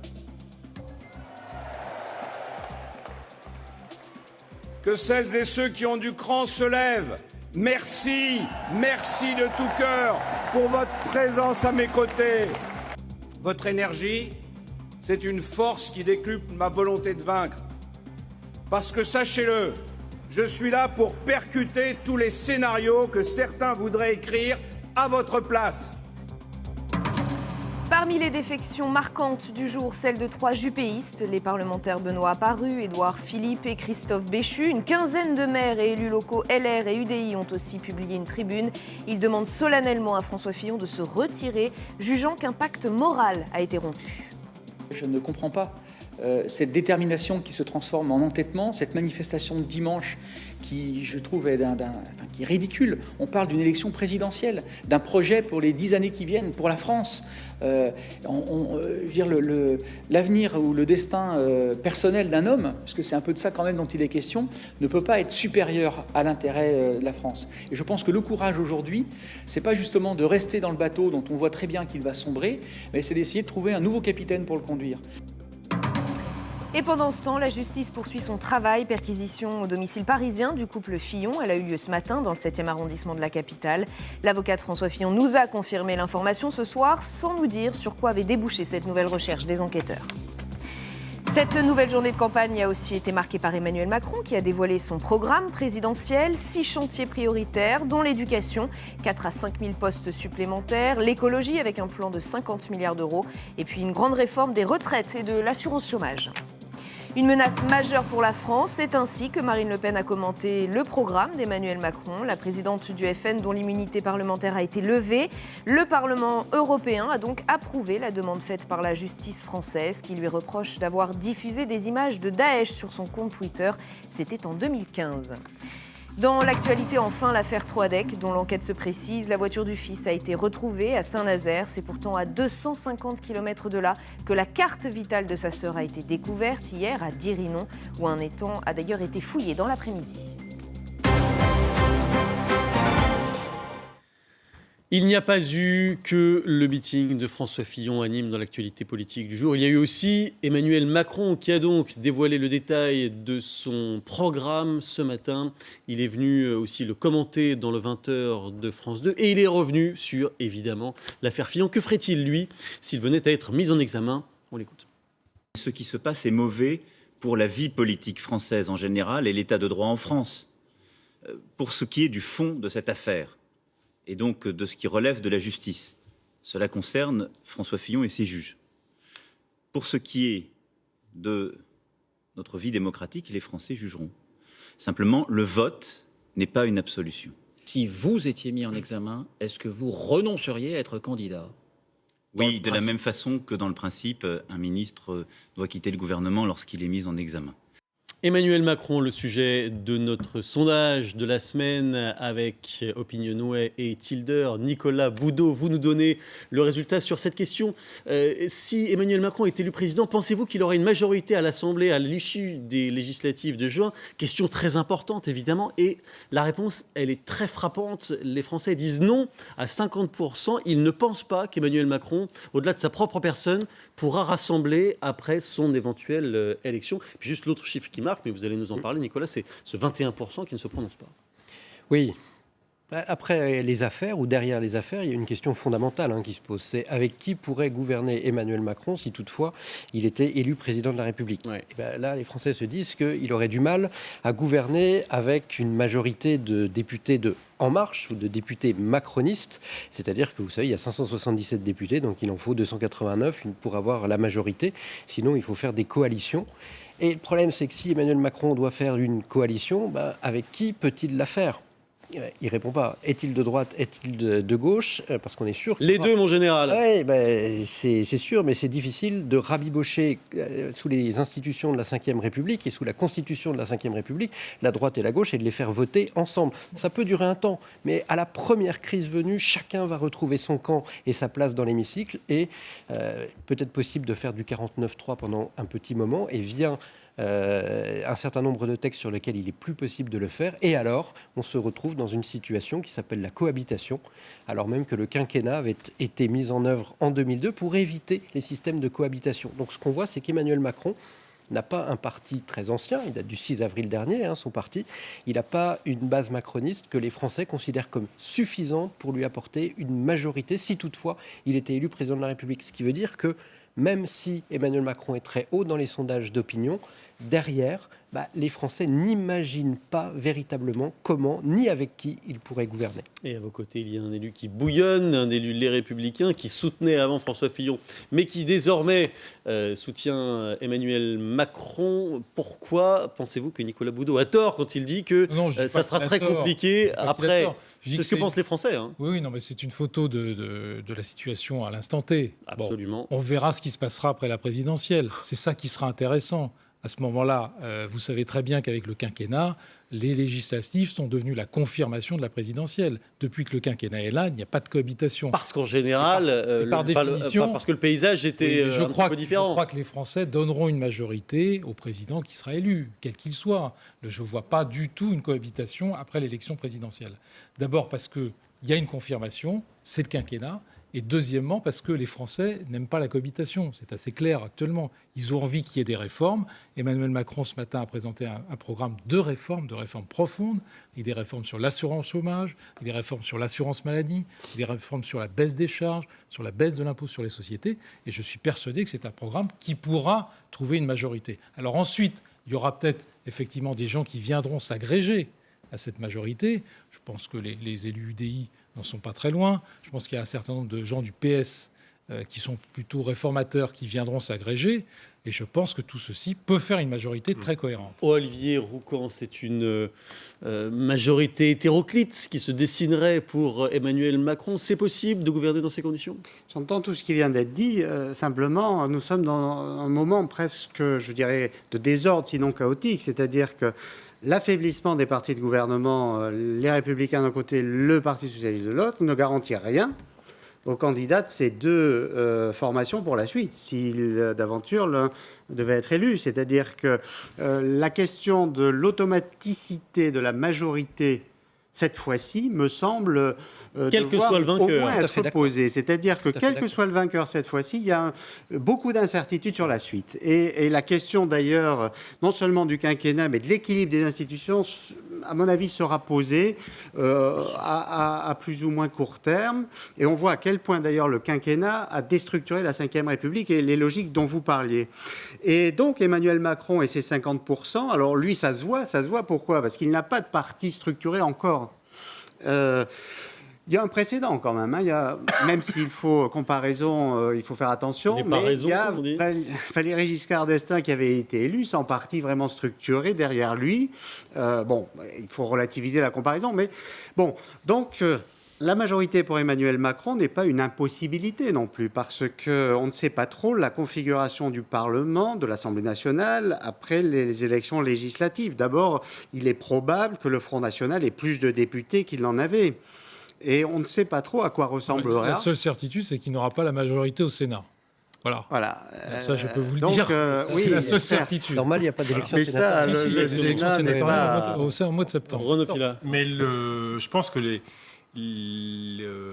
Que celles et ceux qui ont du cran se lèvent. Merci, merci de tout cœur pour votre présence à mes côtés. Votre énergie, c'est une force qui décuple ma volonté de vaincre. Parce que sachez-le, je suis là pour percuter tous les scénarios que certains voudraient écrire à votre place. Parmi les défections marquantes du jour, celle de 3 jupéistes, les parlementaires Benoît Apparu, Édouard Philippe et Christophe Béchu. Une quinzaine de maires et élus locaux LR et UDI ont aussi publié une tribune. Ils demandent solennellement à François Fillon de se retirer, jugeant qu'un pacte moral a été rompu. Je ne comprends pas cette détermination qui se transforme en entêtement, cette manifestation de dimanche qui, je trouve, qui est ridicule. On parle d'une élection présidentielle, d'un projet pour les 10 années qui viennent, pour la France. Je veux dire, l'avenir ou le destin personnel d'un homme, parce que c'est un peu de ça quand même dont il est question, ne peut pas être supérieur à l'intérêt de la France. Et je pense que le courage aujourd'hui, c'est pas justement de rester dans le bateau dont on voit très bien qu'il va sombrer, mais c'est d'essayer de trouver un nouveau capitaine pour le conduire. Et pendant ce temps, la justice poursuit son travail. Perquisition au domicile parisien du couple Fillon. Elle a eu lieu ce matin dans le 7e arrondissement de la capitale. L'avocat de François Fillon nous a confirmé l'information ce soir sans nous dire sur quoi avait débouché cette nouvelle recherche des enquêteurs. Cette nouvelle journée de campagne a aussi été marquée par Emmanuel Macron qui a dévoilé son programme présidentiel. 6 chantiers prioritaires, dont l'éducation, 4 à 5 000 postes supplémentaires, l'écologie avec un plan de 50 milliards d'euros et puis une grande réforme des retraites et de l'assurance chômage. Une menace majeure pour la France, c'est ainsi que Marine Le Pen a commenté le programme d'Emmanuel Macron. La présidente du FN, dont l'immunité parlementaire a été levée. Le Parlement européen a donc approuvé la demande faite par la justice française qui lui reproche d'avoir diffusé des images de Daesh sur son compte Twitter. C'était en 2015. Dans l'actualité, enfin, l'affaire Troadec, dont l'enquête se précise. La voiture du fils a été retrouvée à Saint-Nazaire. C'est pourtant à 250 km de là que la carte vitale de sa sœur a été découverte hier à Dirinon, où un étang a d'ailleurs été fouillé dans l'après-midi. Il n'y a pas eu que le meeting de François Fillon à Nîmes dans l'actualité politique du jour. Il y a eu aussi Emmanuel Macron qui a donc dévoilé le détail de son programme ce matin. Il est venu aussi le commenter dans le 20h de France 2 et il est revenu sur, évidemment, l'affaire Fillon. Que ferait-il, lui, s'il venait à être mis en examen? On l'écoute. Ce qui se passe est mauvais pour la vie politique française en général et l'état de droit en France. Pour ce qui est du fond de cette affaire, et donc de ce qui relève de la justice. Cela concerne François Fillon et ses juges. Pour ce qui est de notre vie démocratique, les Français jugeront. Simplement, le vote n'est pas une absolution. Si vous étiez mis en examen, est-ce que vous renonceriez à être candidat ? Oui, de la même façon que dans le principe, un ministre doit quitter le gouvernement lorsqu'il est mis en examen. Emmanuel Macron, le sujet de notre sondage de la semaine avec Opinionway et Tilder. Nicolas Boudot, vous nous donnez le résultat sur cette question. Si Emmanuel Macron est élu président, pensez-vous qu'il aura une majorité à l'Assemblée à l'issue des législatives de juin ? Question très importante, évidemment. Et la réponse, elle est très frappante. Les Français disent non à 50%. Ils ne pensent pas qu'Emmanuel Macron, au-delà de sa propre personne, pourra rassembler après son éventuelle élection. Puis juste l'autre chiffre qui marque, mais vous allez nous en parler, Nicolas, c'est ce 21% qui ne se prononce pas. Oui. Après les affaires, ou derrière les affaires, il y a une question fondamentale qui se pose. C'est avec qui pourrait gouverner Emmanuel Macron si toutefois il était élu président de la République. Et bien là, les Français se disent qu'il aurait du mal à gouverner avec une majorité de députés de En Marche ou de députés macronistes. C'est-à-dire que, vous savez, il y a 577 députés, donc il en faut 289 pour avoir la majorité. Sinon, il faut faire des coalitions. Et le problème, c'est que si Emmanuel Macron doit faire une coalition, avec qui peut-il la faire ? Il ne répond pas. Est-il de droite ? Est-il de gauche ? Parce qu'on est sûr... Les deux, mon général. Oui, c'est sûr, mais c'est difficile de rabibocher sous les institutions de la Ve République et sous la Constitution de la Ve République, la droite et la gauche, et de les faire voter ensemble. Ça peut durer un temps, mais à la première crise venue, chacun va retrouver son camp et sa place dans l'hémicycle, et peut-être possible de faire du 49-3 pendant un petit moment, et vient... un certain nombre de textes sur lesquels il est plus possible de le faire, et alors on se retrouve dans une situation qui s'appelle la cohabitation, alors même que le quinquennat avait été mis en œuvre en 2002 pour éviter les systèmes de cohabitation. Donc ce qu'on voit, c'est qu'Emmanuel Macron n'a pas un parti très ancien, il date du 6 avril dernier, son parti, il n'a pas une base macroniste que les Français considèrent comme suffisante pour lui apporter une majorité, si toutefois il était élu président de la République. Ce qui veut dire que même si Emmanuel Macron est très haut dans les sondages d'opinion, derrière, les Français n'imaginent pas véritablement comment ni avec qui il pourrait gouverner. Et à vos côtés, il y a un élu qui bouillonne, un élu Les Républicains qui soutenait avant François Fillon, mais qui désormais soutient Emmanuel Macron. Pourquoi pensez-vous que Nicolas Boudot a tort quand il dit que ça sera très compliqué après ? C'est ce que pensent les Français. Oui, non, mais c'est une photo de la situation à l'instant T. Absolument. Bon, on verra ce qui se passera après la présidentielle. C'est ça qui sera intéressant. À ce moment-là, vous savez très bien qu'avec le quinquennat, les législatives sont devenues la confirmation de la présidentielle. Depuis que le quinquennat est là, il n'y a pas de cohabitation. Parce qu'en général, par définition, parce que le paysage était un petit peu différent. Je crois que les Français donneront une majorité au président qui sera élu, quel qu'il soit. Je ne vois pas du tout une cohabitation après l'élection présidentielle. D'abord parce qu'il y a une confirmation, c'est le quinquennat. Et deuxièmement, parce que les Français n'aiment pas la cohabitation. C'est assez clair actuellement. Ils ont envie qu'il y ait des réformes. Emmanuel Macron, ce matin, a présenté un programme de réformes profondes, avec des réformes sur l'assurance chômage, des réformes sur l'assurance maladie, des réformes sur la baisse des charges, sur la baisse de l'impôt sur les sociétés. Et je suis persuadé que c'est un programme qui pourra trouver une majorité. Alors ensuite, il y aura peut-être effectivement des gens qui viendront s'agréger à cette majorité. Je pense que les élus UDI n'en sont pas très loin. Je pense qu'il y a un certain nombre de gens du PS qui sont plutôt réformateurs qui viendront s'agréger. Et je pense que tout ceci peut faire une majorité très cohérente. Olivier Roucan, c'est une majorité hétéroclite qui se dessinerait pour Emmanuel Macron. C'est possible de gouverner dans ces conditions ? J'entends tout ce qui vient d'être dit. Simplement, nous sommes dans un moment presque, je dirais, de désordre, sinon chaotique. C'est-à-dire que l'affaiblissement des partis de gouvernement, les Républicains d'un côté, le Parti Socialiste de l'autre, ne garantit rien aux candidats de ces deux formations pour la suite, s'il d'aventure l'un devait être élu. C'est-à-dire que la question de l'automaticité de la majorité, cette fois-ci, me semble quel que soit le vainqueur, au moins être posée. C'est-à-dire que quel que soit le vainqueur cette fois-ci, il y a beaucoup d'incertitudes sur la suite. Et la question d'ailleurs, non seulement du quinquennat, mais de l'équilibre des institutions, à mon avis, sera posée à plus ou moins court terme. Et on voit à quel point d'ailleurs le quinquennat a déstructuré la Ve République et les logiques dont vous parliez. Et donc Emmanuel Macron et ses 50%, alors lui, ça se voit pourquoi ? Parce qu'il n'a pas de parti structuré encore. Il y a un précédent quand même. Même s'il faut comparaison, il faut faire attention. Mais il y a Valéry Giscard d'Estaing qui avait été élu sans parti vraiment structuré derrière lui. Il faut relativiser la comparaison. Mais bon, donc la majorité pour Emmanuel Macron n'est pas une impossibilité non plus, parce qu'on ne sait pas trop la configuration du Parlement, de l'Assemblée nationale, après les élections législatives. D'abord, il est probable que le Front national ait plus de députés qu'il n'en avait. Et on ne sait pas trop à quoi ressemblerait. La seule certitude, c'est qu'il n'aura pas la majorité au Sénat. Voilà. Ça, je peux vous le dire. C'est la seule certitude. Normal, il n'y a pas d'élection sénatoriale. Si, il y a des élections sénatoriales au mois de septembre. Mais je pense que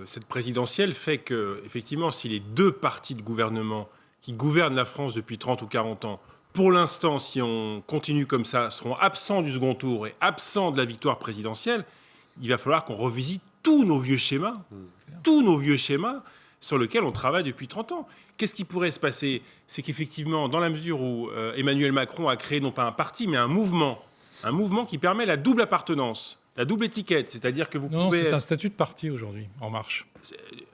cette présidentielle fait que, effectivement, si les deux partis de gouvernement qui gouvernent la France depuis 30 ou 40 ans, pour l'instant, si on continue comme ça, seront absents du second tour et absents de la victoire présidentielle, il va falloir qu'on revisite tous nos vieux schémas sur lesquels on travaille depuis 30 ans. Qu'est-ce qui pourrait se passer? C'est qu'effectivement, dans la mesure où Emmanuel Macron a créé non pas un parti, mais un mouvement qui permet la double appartenance, la double étiquette, c'est-à-dire que vous pouvez... c'est un statut de parti aujourd'hui, En Marche.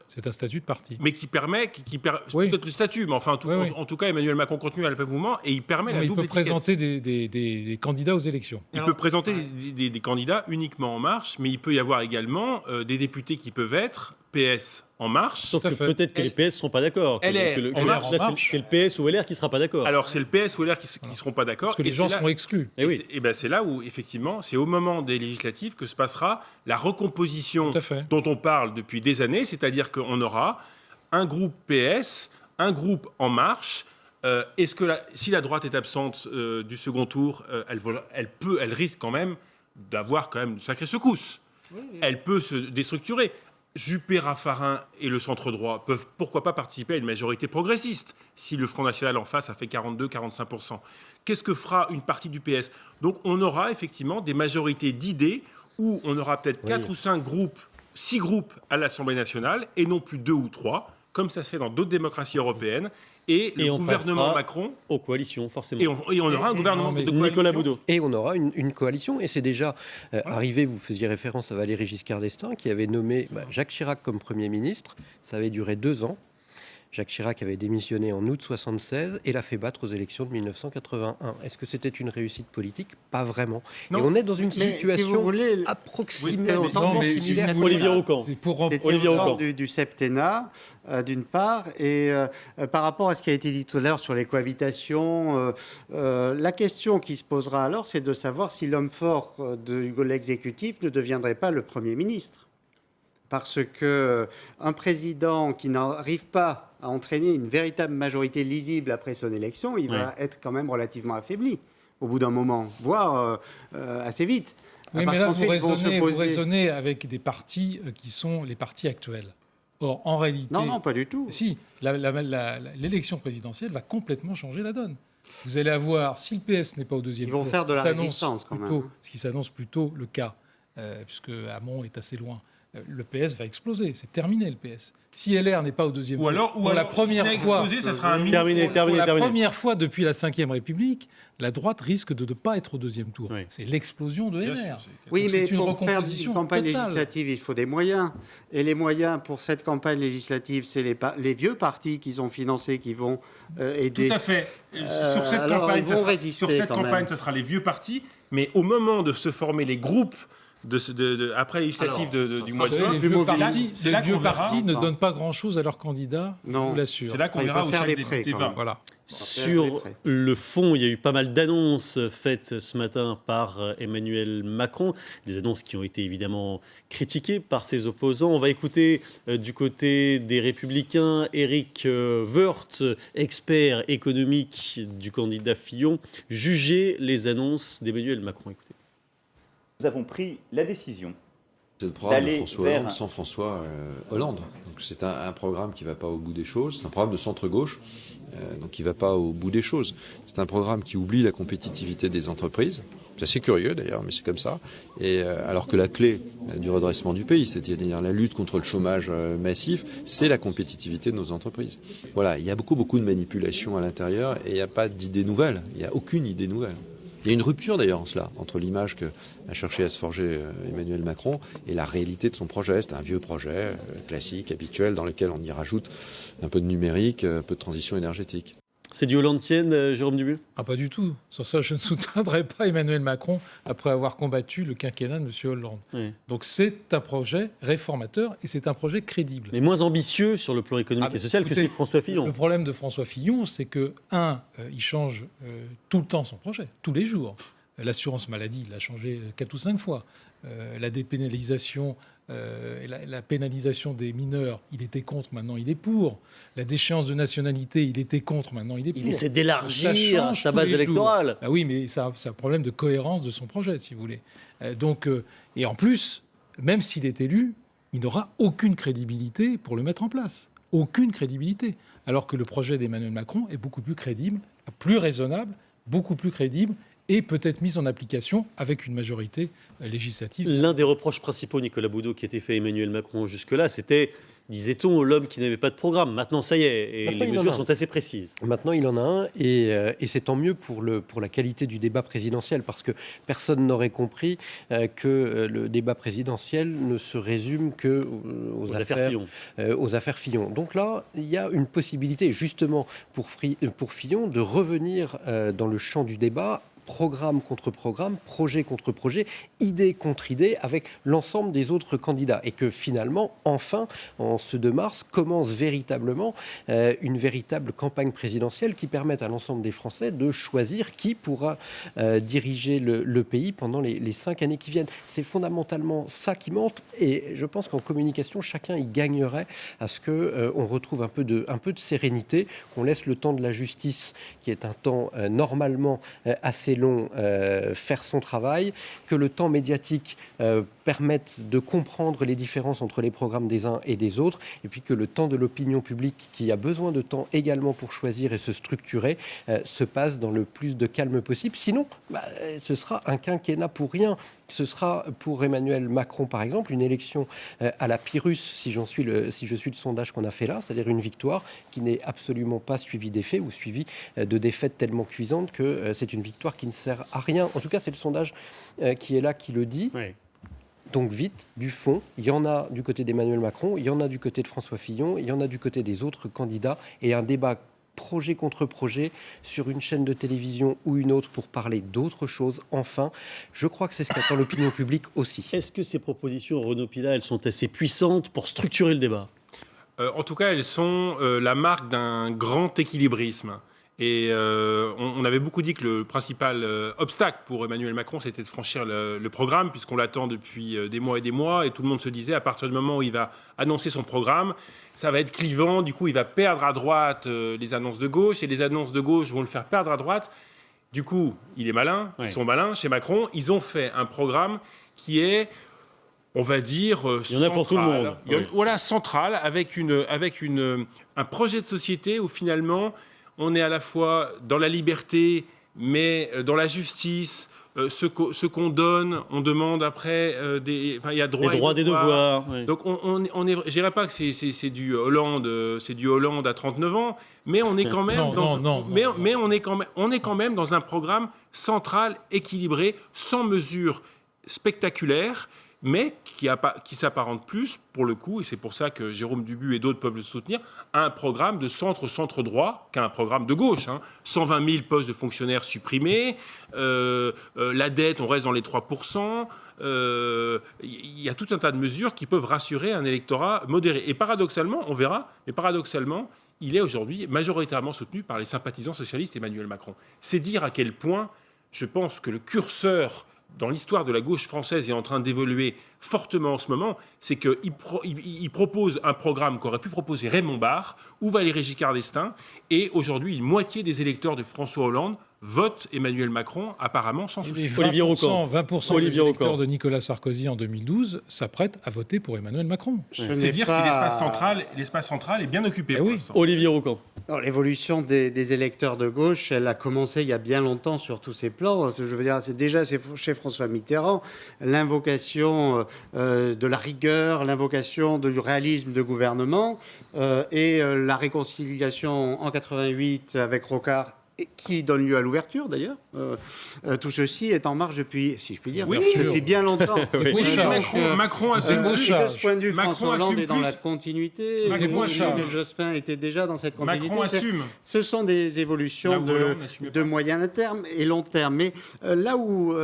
C'est un statut de parti. Mais qui permet... Peut-être le statut, mais enfin, en tout cas, Emmanuel Macron continue à le mouvement et il permet la double étiquette. Il peut présenter des candidats aux élections. Il peut présenter des candidats uniquement En Marche, mais il peut y avoir également des députés qui peuvent être PS En Marche. Sauf que peut-être que les PS ne seront pas d'accord. LR En Marche. C'est le PS ou LR qui ne sera pas d'accord. Alors, c'est le PS ou LR qui ne seront pas d'accord. Parce que les gens seront exclus. Et ben, c'est là où, effectivement, c'est au moment des législatives que se passera la recomposition dont on parle depuis des années, c'est-à-dire qu'on aura un groupe PS, un groupe En Marche. Est-ce que si la droite est absente du second tour, elle risque quand même d'avoir quand même une sacrée secousse. Elle peut se déstructurer. Juppé, Raffarin et le centre-droit peuvent pourquoi pas participer à une majorité progressiste si le Front National en face a fait 42-45%. Qu'est-ce que fera une partie du PS? Donc on aura effectivement des majorités d'idées où on aura peut-être 4 ou 5 groupes, 6 groupes à l'Assemblée nationale et non plus 2 ou 3, comme ça se fait dans d'autres démocraties européennes. Et le gouvernement Macron... aux coalitions, forcément. Et on aura un gouvernement de coalition. Nicolas Boudot. Et on aura une coalition. Et c'est déjà arrivé, vous faisiez référence à Valéry Giscard d'Estaing, qui avait nommé Jacques Chirac comme Premier ministre. Ça avait duré 2 ans. Jacques Chirac avait démissionné en août 1976 et l'a fait battre aux élections de 1981. Est-ce que c'était une réussite politique? Pas vraiment. Non. Et on est dans une situation approximativement similaire. Olivier Rocan. Olivier Rocan du septennat, d'une part, et par rapport à ce qui a été dit tout à l'heure sur les cohabitations, la question qui se posera alors, c'est de savoir si l'homme fort de l'exécutif ne deviendrait pas le Premier ministre. Parce qu'un président qui n'arrive pas à entraîner une véritable majorité lisible après son élection, il va être quand même relativement affaibli au bout d'un moment, voire assez vite. Oui, mais là, vous raisonnez avec des partis qui sont les partis actuels. Or, en réalité... Non, pas du tout. Si, l'élection présidentielle va complètement changer la donne. Vous allez avoir, si le PS n'est pas au deuxième tour... Ils vont faire de la résistance quand même. Ce qui s'annonce plutôt le cas, puisque Hamon est assez loin. Le PS va exploser, c'est terminé le PS. Si LR n'est pas au deuxième tour, pour la première fois, ça sera un première fois depuis la Ve République, la droite risque de ne pas être au deuxième tour. Oui. C'est l'explosion de LR. Oui, mais une pour faire une campagne totale. législative, il faut des moyens. Et les moyens pour cette campagne législative, c'est les vieux partis qu'ils ont financés qui vont aider. Tout à fait. Sur cette campagne, ça sera les vieux partis. Mais au moment de se former les groupes après les législatives du mois de juin, les vieux partis ne donnent pas grand-chose à leurs candidats, je vous l'assure. C'est là qu'on verra où chaque député va. Voilà. Sur le fond, il y a eu pas mal d'annonces faites ce matin par Emmanuel Macron, des annonces qui ont été évidemment critiquées par ses opposants. On va écouter du côté des Républicains Éric Woerth, expert économique du candidat Fillon, juger les annonces d'Emmanuel Macron. Écoutez. Nous avons pris la décision c'est le programme de François Hollande sans François Hollande. Donc c'est un programme qui ne va pas au bout des choses. C'est un programme de centre-gauche, donc qui ne va pas au bout des choses. C'est un programme qui oublie la compétitivité des entreprises. C'est assez curieux d'ailleurs, mais c'est comme ça. Et alors que la clé du redressement du pays, c'est-à-dire la lutte contre le chômage massif, c'est la compétitivité de nos entreprises. Voilà, il y a beaucoup de manipulations à l'intérieur et il n'y a pas d'idées nouvelles. Il n'y a aucune idée nouvelle. Il y a une rupture d'ailleurs en cela, entre l'image qu'a cherché à se forger Emmanuel Macron et la réalité de son projet. C'est un vieux projet classique, habituel, dans lequel on y rajoute un peu de numérique, un peu de transition énergétique. C'est du Hollandienne, Jérôme Dubu ? Ah, pas du tout. Sur ça, je ne soutiendrai pas Emmanuel Macron après avoir combattu le quinquennat de M. Hollande. Oui. Donc c'est un projet réformateur et c'est un projet crédible. Mais moins ambitieux sur le plan économique et social que celui de François Fillon. Le problème de François Fillon, c'est que, il change tout le temps son projet, tous les jours. L'assurance maladie, il l'a changé 4 ou 5 fois. La dépénalisation... la pénalisation des mineurs, il était contre, maintenant il est pour. La déchéance de nationalité, il était contre, maintenant il est pour. Il essaie d'élargir sa base électorale. Ah oui, mais c'est un problème de cohérence de son projet, si vous voulez. Et en plus, même s'il est élu, il n'aura aucune crédibilité pour le mettre en place. Aucune crédibilité. Alors que le projet d'Emmanuel Macron est beaucoup plus crédible, plus raisonnable, beaucoup plus crédible, et peut-être mise en application avec une majorité législative. L'un des reproches principaux, Nicolas Boudot, qui était fait à Emmanuel Macron jusque-là, c'était, disait-on, l'homme qui n'avait pas de programme. Maintenant, ça y est, et les mesures sont assez précises. Maintenant, il en a un, et c'est tant mieux pour la qualité du débat présidentiel, parce que personne n'aurait compris que le débat présidentiel ne se résume qu'aux affaires Fillon. Donc là, il y a une possibilité, justement, pour Fillon, de revenir dans le champ du débat, programme contre programme, projet contre projet, idée contre idée, avec l'ensemble des autres candidats. Et que finalement, enfin, en ce 2 mars, commence véritablement une véritable campagne présidentielle qui permette à l'ensemble des Français de choisir qui pourra diriger le pays pendant les 5 années qui viennent. C'est fondamentalement ça qui manque. Et je pense qu'en communication, chacun y gagnerait à ce qu'on retrouve un peu de sérénité, qu'on laisse le temps de la justice, qui est un temps normalement assez long, faire son travail, que le temps médiatique permette de comprendre les différences entre les programmes des uns et des autres, et puis que le temps de l'opinion publique, qui a besoin de temps également pour choisir et se structurer, se passe dans le plus de calme possible. Sinon, ce sera un quinquennat pour rien. Ce sera pour Emmanuel Macron, par exemple, une élection à la Pyrrhus, si je suis le sondage qu'on a fait là, c'est-à-dire une victoire qui n'est absolument pas suivie d'effets ou suivie de défaites tellement cuisantes que c'est une victoire qui ne sert à rien. En tout cas, c'est le sondage qui est là qui le dit. Oui. Donc vite, du fond, il y en a du côté d'Emmanuel Macron, il y en a du côté de François Fillon, il y en a du côté des autres candidats, et un débat projet contre projet sur une chaîne de télévision ou une autre pour parler d'autres choses. Enfin, je crois que c'est ce qu'attend l'opinion publique aussi. Est-ce que ces propositions, Renaud Pilat, elles sont assez puissantes pour structurer le débat ? En tout cas, elles sont la marque d'un grand équilibrisme. Et on avait beaucoup dit que le principal obstacle pour Emmanuel Macron, c'était de franchir le programme, puisqu'on l'attend depuis des mois et des mois, et tout le monde se disait, à partir du moment où il va annoncer son programme, ça va être clivant, du coup il va perdre à droite les annonces de gauche, et les annonces de gauche vont le faire perdre à droite. Du coup, il est malin, ils sont malins chez Macron, ils ont fait un programme qui est, on va dire, central. Il y en a pour tout le monde. Voilà, central, avec un projet de société où finalement, on est à la fois dans la liberté, mais dans la justice. Ce qu'on donne, on demande après il y a droit les droits et devoirs. Oui. Donc je dirais pas que c'est du Hollande, à 39 ans, mais on est quand même on est quand même dans un programme central, équilibré, sans mesures spectaculaires, mais qui s'apparente plus, pour le coup, et c'est pour ça que Jérôme Dubu et d'autres peuvent le soutenir, à un programme de centre-droit qu'à un programme de gauche. 120 000 postes de fonctionnaires supprimés, la dette, on reste dans les 3%, il y a tout un tas de mesures qui peuvent rassurer un électorat modéré. Et paradoxalement, on verra, mais paradoxalement, il est aujourd'hui majoritairement soutenu par les sympathisants socialistes Emmanuel Macron. C'est dire à quel point, je pense que le curseur dans l'histoire de la gauche française est en train d'évoluer fortement en ce moment, c'est qu'il propose un programme qu'aurait pu proposer Raymond Barre ou Valéry Giscard d'Estaing, et aujourd'hui, une moitié des électeurs de François Hollande votent Emmanuel Macron, apparemment sans souci. 20% des électeurs de Nicolas Sarkozy en 2012 s'apprêtent à voter pour Emmanuel Macron. C'est dire si l'espace central est bien occupé pour l'instant. Olivier Roucan. L'évolution des électeurs de gauche, elle a commencé il y a bien longtemps sur tous ces plans. Je veux dire, c'est déjà chez François Mitterrand, l'invocation de la rigueur, l'invocation du réalisme de gouvernement et la réconciliation en 88 avec Rocard qui donne lieu à l'ouverture d'ailleurs. Tout ceci est en marche depuis, si je puis dire, Oui, depuis bien longtemps. Macron assume. De ce point de vue, Macron François Hollande assume est dans plus. la continuité. Macron Lionel Jospin était déjà dans cette continuité. Macron assume. Ce sont des évolutions de moyen terme et long terme. Mais là où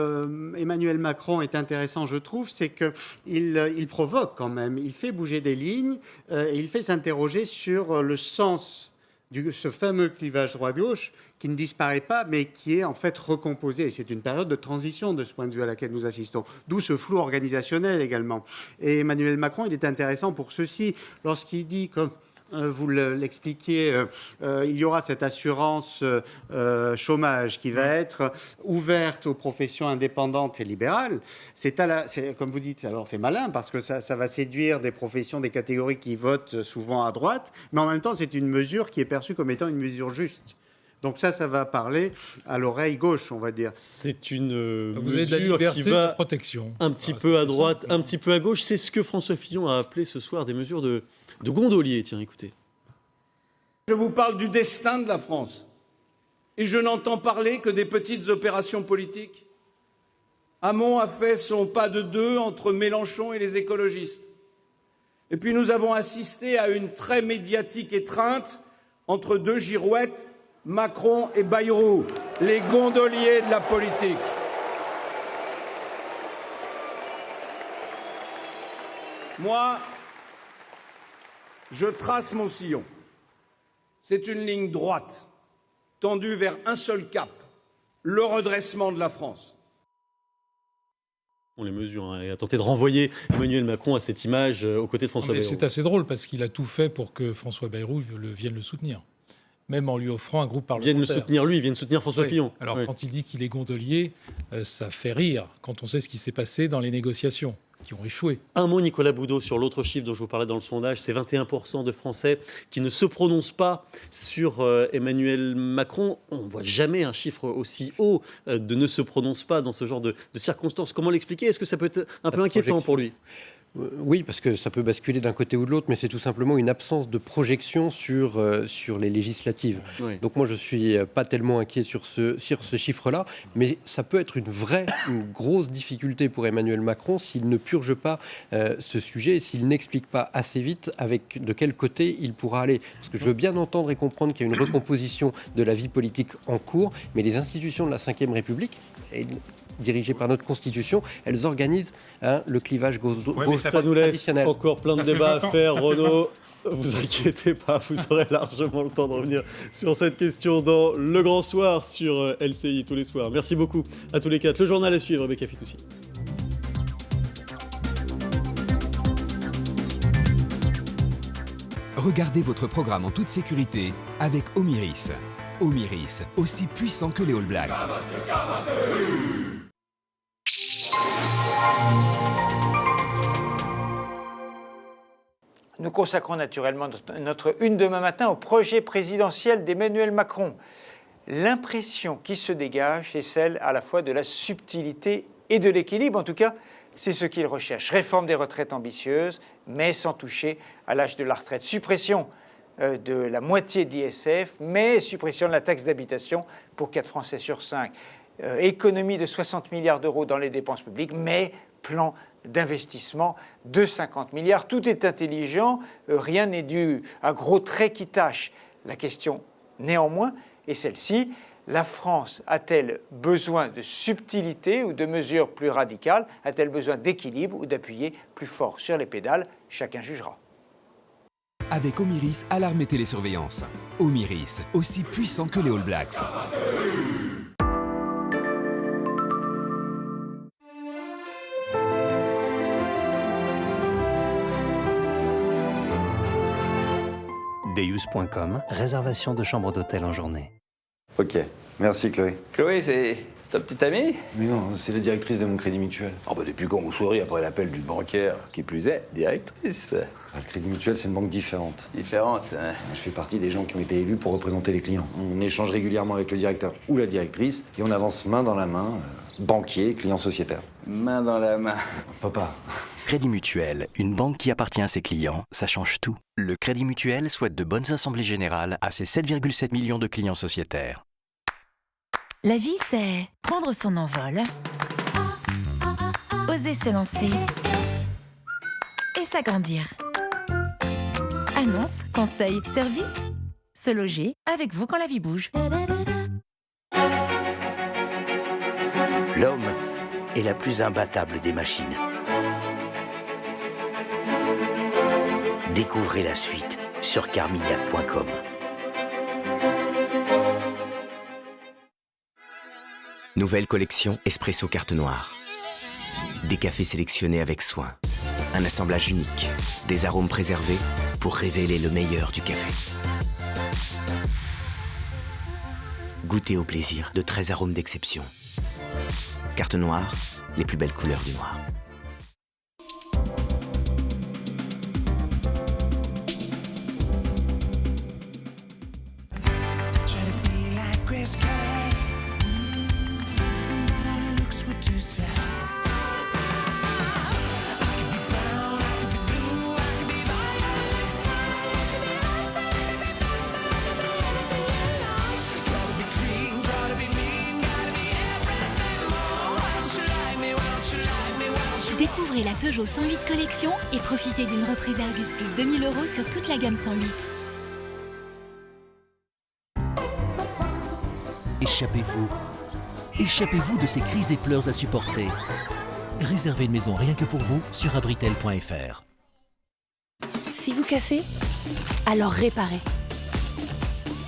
Emmanuel Macron est intéressant, je trouve, c'est qu'il provoque quand même. Il fait bouger des lignes et il fait s'interroger sur le sens de ce fameux clivage droite-gauche qui ne disparaît pas, mais qui est en fait recomposé. Et c'est une période de transition de ce point de vue à laquelle nous assistons. D'où ce flou organisationnel également. Et Emmanuel Macron, il est intéressant pour ceci, lorsqu'il dit, comme vous l'expliquiez, il y aura cette assurance chômage qui va être ouverte aux professions indépendantes et libérales. C'est comme vous dites, alors c'est malin parce que ça va séduire des professions, des catégories qui votent souvent à droite, mais en même temps c'est une mesure qui est perçue comme étant une mesure juste. Donc ça va parler à l'oreille gauche, on va dire. C'est une Vous avez de la mesure liberté qui et de va la protection. un petit peu à droite, un petit peu à gauche. C'est ce que François Fillon a appelé ce soir des mesures de gondolier. Tiens, écoutez. Je vous parle du destin de la France. Et je n'entends parler que des petites opérations politiques. Hamon a fait son pas de deux entre Mélenchon et les écologistes. Et puis nous avons assisté à une très médiatique étreinte entre deux girouettes, Macron et Bayrou, les gondoliers de la politique. Moi, je trace mon sillon. C'est une ligne droite, tendue vers un seul cap, le redressement de la France. On les mesure et a tenté de renvoyer Emmanuel Macron à cette image aux côtés de François Bayrou. C'est assez drôle parce qu'il a tout fait pour que François Bayrou vienne le soutenir. Même en lui offrant un groupe parlementaire. Vienne le soutenir lui, vienne soutenir François Fillon. Alors quand il dit qu'il est gondolier, ça fait rire quand on sait ce qui s'est passé dans les négociations qui ont échoué. Un mot, Nicolas Boudot, sur l'autre chiffre dont je vous parlais dans le sondage, c'est 21% de Français qui ne se prononcent pas sur Emmanuel Macron. On ne voit jamais un chiffre aussi haut de ne se prononce pas dans ce genre de circonstances. Comment l'expliquer? Est-ce que ça peut être un peu inquiétant pour lui? Oui, parce que ça peut basculer d'un côté ou de l'autre, mais c'est tout simplement une absence de projection sur les législatives. Oui. Donc moi, je ne suis pas tellement inquiet sur ce chiffre-là, mais ça peut être une grosse difficulté pour Emmanuel Macron s'il ne purge pas ce sujet et s'il n'explique pas assez vite de quel côté il pourra aller. Parce que je veux bien entendre et comprendre qu'il y a une recomposition de la vie politique en cours, mais les institutions de la Ve République, dirigées par notre Constitution, elles organisent le clivage gauche-droite. Ça nous laisse encore plein de débats à faire, Renaud. Vous inquiétez pas, vous aurez largement le temps de revenir sur cette question dans Le Grand Soir sur LCI tous les soirs. Merci beaucoup à tous les quatre. Le journal à suivre, Rebecca Fitoussi. Regardez votre programme en toute sécurité avec Omiris. Omiris, aussi puissant que les All Blacks. Nous consacrons naturellement notre une demain matin au projet présidentiel d'Emmanuel Macron. L'impression qui se dégage est celle à la fois de la subtilité et de l'équilibre. En tout cas, c'est ce qu'il recherche. Réforme des retraites ambitieuse, mais sans toucher à l'âge de la retraite. Suppression de la moitié de l'ISF, mais suppression de la taxe d'habitation pour 4 Français sur 5. Économie de 60 milliards d'euros dans les dépenses publiques, mais plan d'investissement de 50 milliards. Tout est intelligent, rien n'est dû à gros traits qui tâchent. La question, néanmoins, est celle-ci. La France a-t-elle besoin de subtilité ou de mesures plus radicales? A-t-elle besoin d'équilibre ou d'appuyer plus fort sur les pédales? Chacun jugera. Avec Omiris, alarme et télésurveillance. Omiris, aussi puissant que les All Blacks. Deus.com, réservation de chambre d'hôtel en journée. Ok, merci Chloé. Chloé, c'est ta petite amie? Mais non, c'est la directrice de mon crédit mutuel. Oh bah depuis quand vous souriez après l'appel d'une banquière, qui plus est, directrice? Le crédit mutuel, c'est une banque différente. Différente, hein. Je fais partie des gens qui ont été élus pour représenter les clients. On échange régulièrement avec le directeur ou la directrice et on avance main dans la main, banquier, client sociétaire. Main dans la main. Papa. Crédit Mutuel, une banque qui appartient à ses clients, ça change tout. Le Crédit Mutuel souhaite de bonnes assemblées générales à ses 7,7 millions de clients sociétaires. La vie, c'est prendre son envol, oser se lancer et s'agrandir. Annonce, conseil, service, se loger avec vous quand la vie bouge. L'homme est la plus imbattable des machines. Découvrez la suite sur carmignac.com. Nouvelle collection Espresso Carte Noire. Des cafés sélectionnés avec soin. Un assemblage unique. Des arômes préservés pour révéler le meilleur du café. Goûtez au plaisir de 13 arômes d'exception. Carte Noire, les plus belles couleurs du noir. Découvrez la Peugeot 108 Collection et profitez d'une reprise Argus Plus 2000 € sur toute la gamme 108. Échappez-vous. Échappez-vous de ces cris et pleurs à supporter. Réservez une maison rien que pour vous sur abritel.fr. Si vous cassez, alors réparez.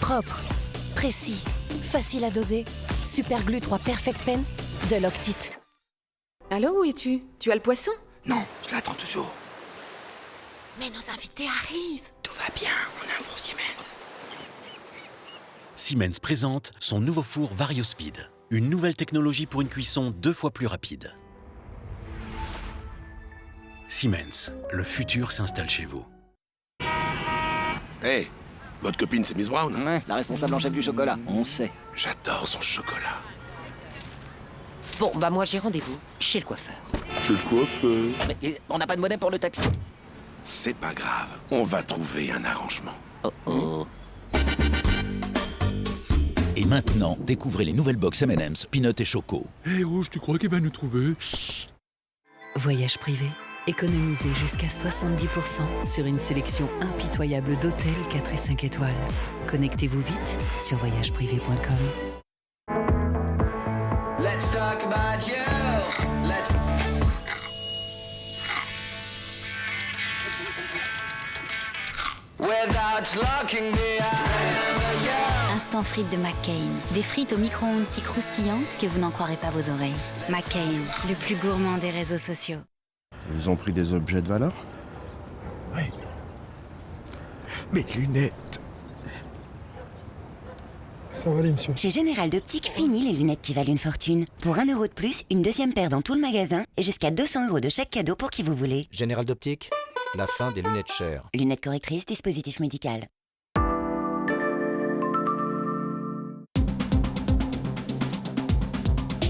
Propre, précis, facile à doser. Superglue 3 Perfect Pen de Loctite. Allô, où es-tu? Tu as le poisson? Non, je l'attends toujours. Mais nos invités arrivent. Tout va bien, on a un four Siemens. Siemens présente son nouveau four VarioSpeed. Une nouvelle technologie pour une cuisson 2 fois plus rapide. Siemens, le futur s'installe chez vous. Hey, votre copine c'est Miss Brown? Ouais, la responsable en chef du chocolat, on sait. J'adore son chocolat. Bon, bah moi j'ai rendez-vous chez le coiffeur. Chez le coiffeur? Mais on n'a pas de monnaie pour le taxi. C'est pas grave, on va trouver un arrangement. Oh oh. Et maintenant, découvrez les nouvelles box M&M's, Peanut et Choco. Hé Rouge, tu crois qu'il va nous trouver? Chut. Voyage privé. Économisez jusqu'à 70% sur une sélection impitoyable d'hôtels 4 et 5 étoiles. Connectez-vous vite sur voyageprivé.com. Let's talk about you. Without locking behind. Instant frites de McCain. Des frites au micro-ondes si croustillantes que vous n'en croirez pas vos oreilles. McCain, le plus gourmand des réseaux sociaux. Ils ont pris des objets de valeur? Oui. Mes lunettes. Ça va aller, monsieur. Chez Général d'Optique, fini les lunettes qui valent une fortune. Pour 1 € de plus, une deuxième paire dans tout le magasin et jusqu'à 200 € de chaque cadeau pour qui vous voulez. Général d'Optique, la fin des lunettes chères. Lunettes correctrices, dispositif médical.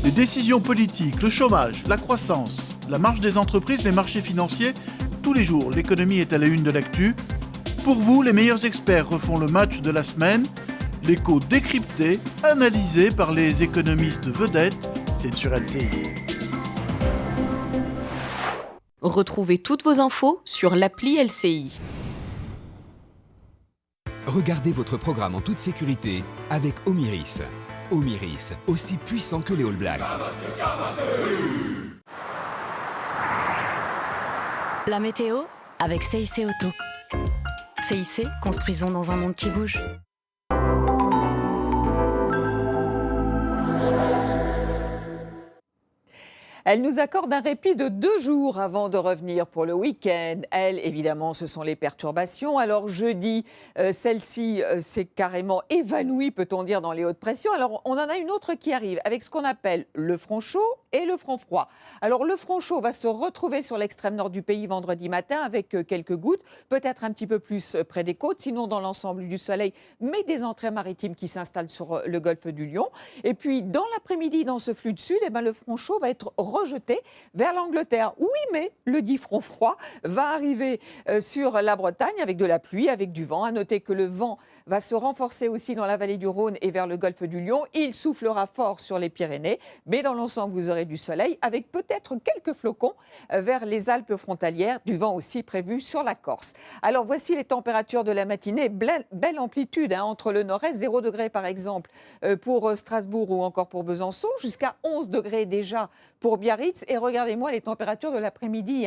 Les décisions politiques, le chômage, la croissance, la marge des entreprises, les marchés financiers, tous les jours, l'économie est à la une de l'actu. Pour vous, les meilleurs experts refont le match de la semaine. L'écho décrypté, analysé par les économistes vedettes, c'est sur LCI. Retrouvez toutes vos infos sur l'appli LCI. Regardez votre programme en toute sécurité avec Omiris. Omiris, aussi puissant que les All Blacks. La météo avec CIC Auto. CIC, construisons dans un monde qui bouge. Elle nous accorde un répit de 2 jours avant de revenir pour le week-end. Elle, évidemment, ce sont les perturbations. Alors jeudi, celle-ci s'est carrément évanouie, peut-on dire, dans les hautes pressions. Alors on en a une autre qui arrive avec ce qu'on appelle le front chaud et le front froid. Alors le front chaud va se retrouver sur l'extrême nord du pays vendredi matin avec quelques gouttes, peut-être un petit peu plus près des côtes, sinon dans l'ensemble du soleil, mais des entrées maritimes qui s'installent sur le golfe du Lion. Et puis dans l'après-midi, dans ce flux de sud, le front chaud va être rejeté vers l'Angleterre. Oui, mais le dit front froid va arriver sur la Bretagne avec de la pluie, avec du vent. À noter que le vent va se renforcer aussi dans la vallée du Rhône et vers le golfe du Lion. Il soufflera fort sur les Pyrénées, mais dans l'ensemble, vous aurez du soleil avec peut-être quelques flocons vers les Alpes frontalières, du vent aussi prévu sur la Corse. Alors voici les températures de la matinée, belle amplitude entre le nord-est, 0 degrés par exemple pour Strasbourg ou encore pour Besançon, jusqu'à 11 degrés déjà pour Biarritz. Et regardez-moi les températures de l'après-midi,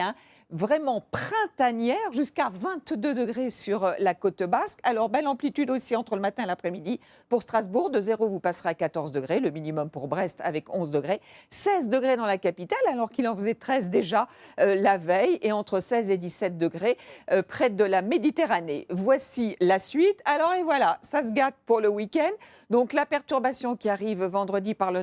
vraiment printanière, jusqu'à 22 degrés sur la côte basque. Alors, belle amplitude aussi entre le matin et l'après-midi. Pour Strasbourg, de 0, vous passerez à 14 degrés, le minimum pour Brest avec 11 degrés. 16 degrés dans la capitale, alors qu'il en faisait 13 déjà la veille, et entre 16 et 17 degrés près de la Méditerranée. Voici la suite. Alors, et voilà, ça se gâte pour le week-end. Donc, la perturbation qui arrive vendredi par le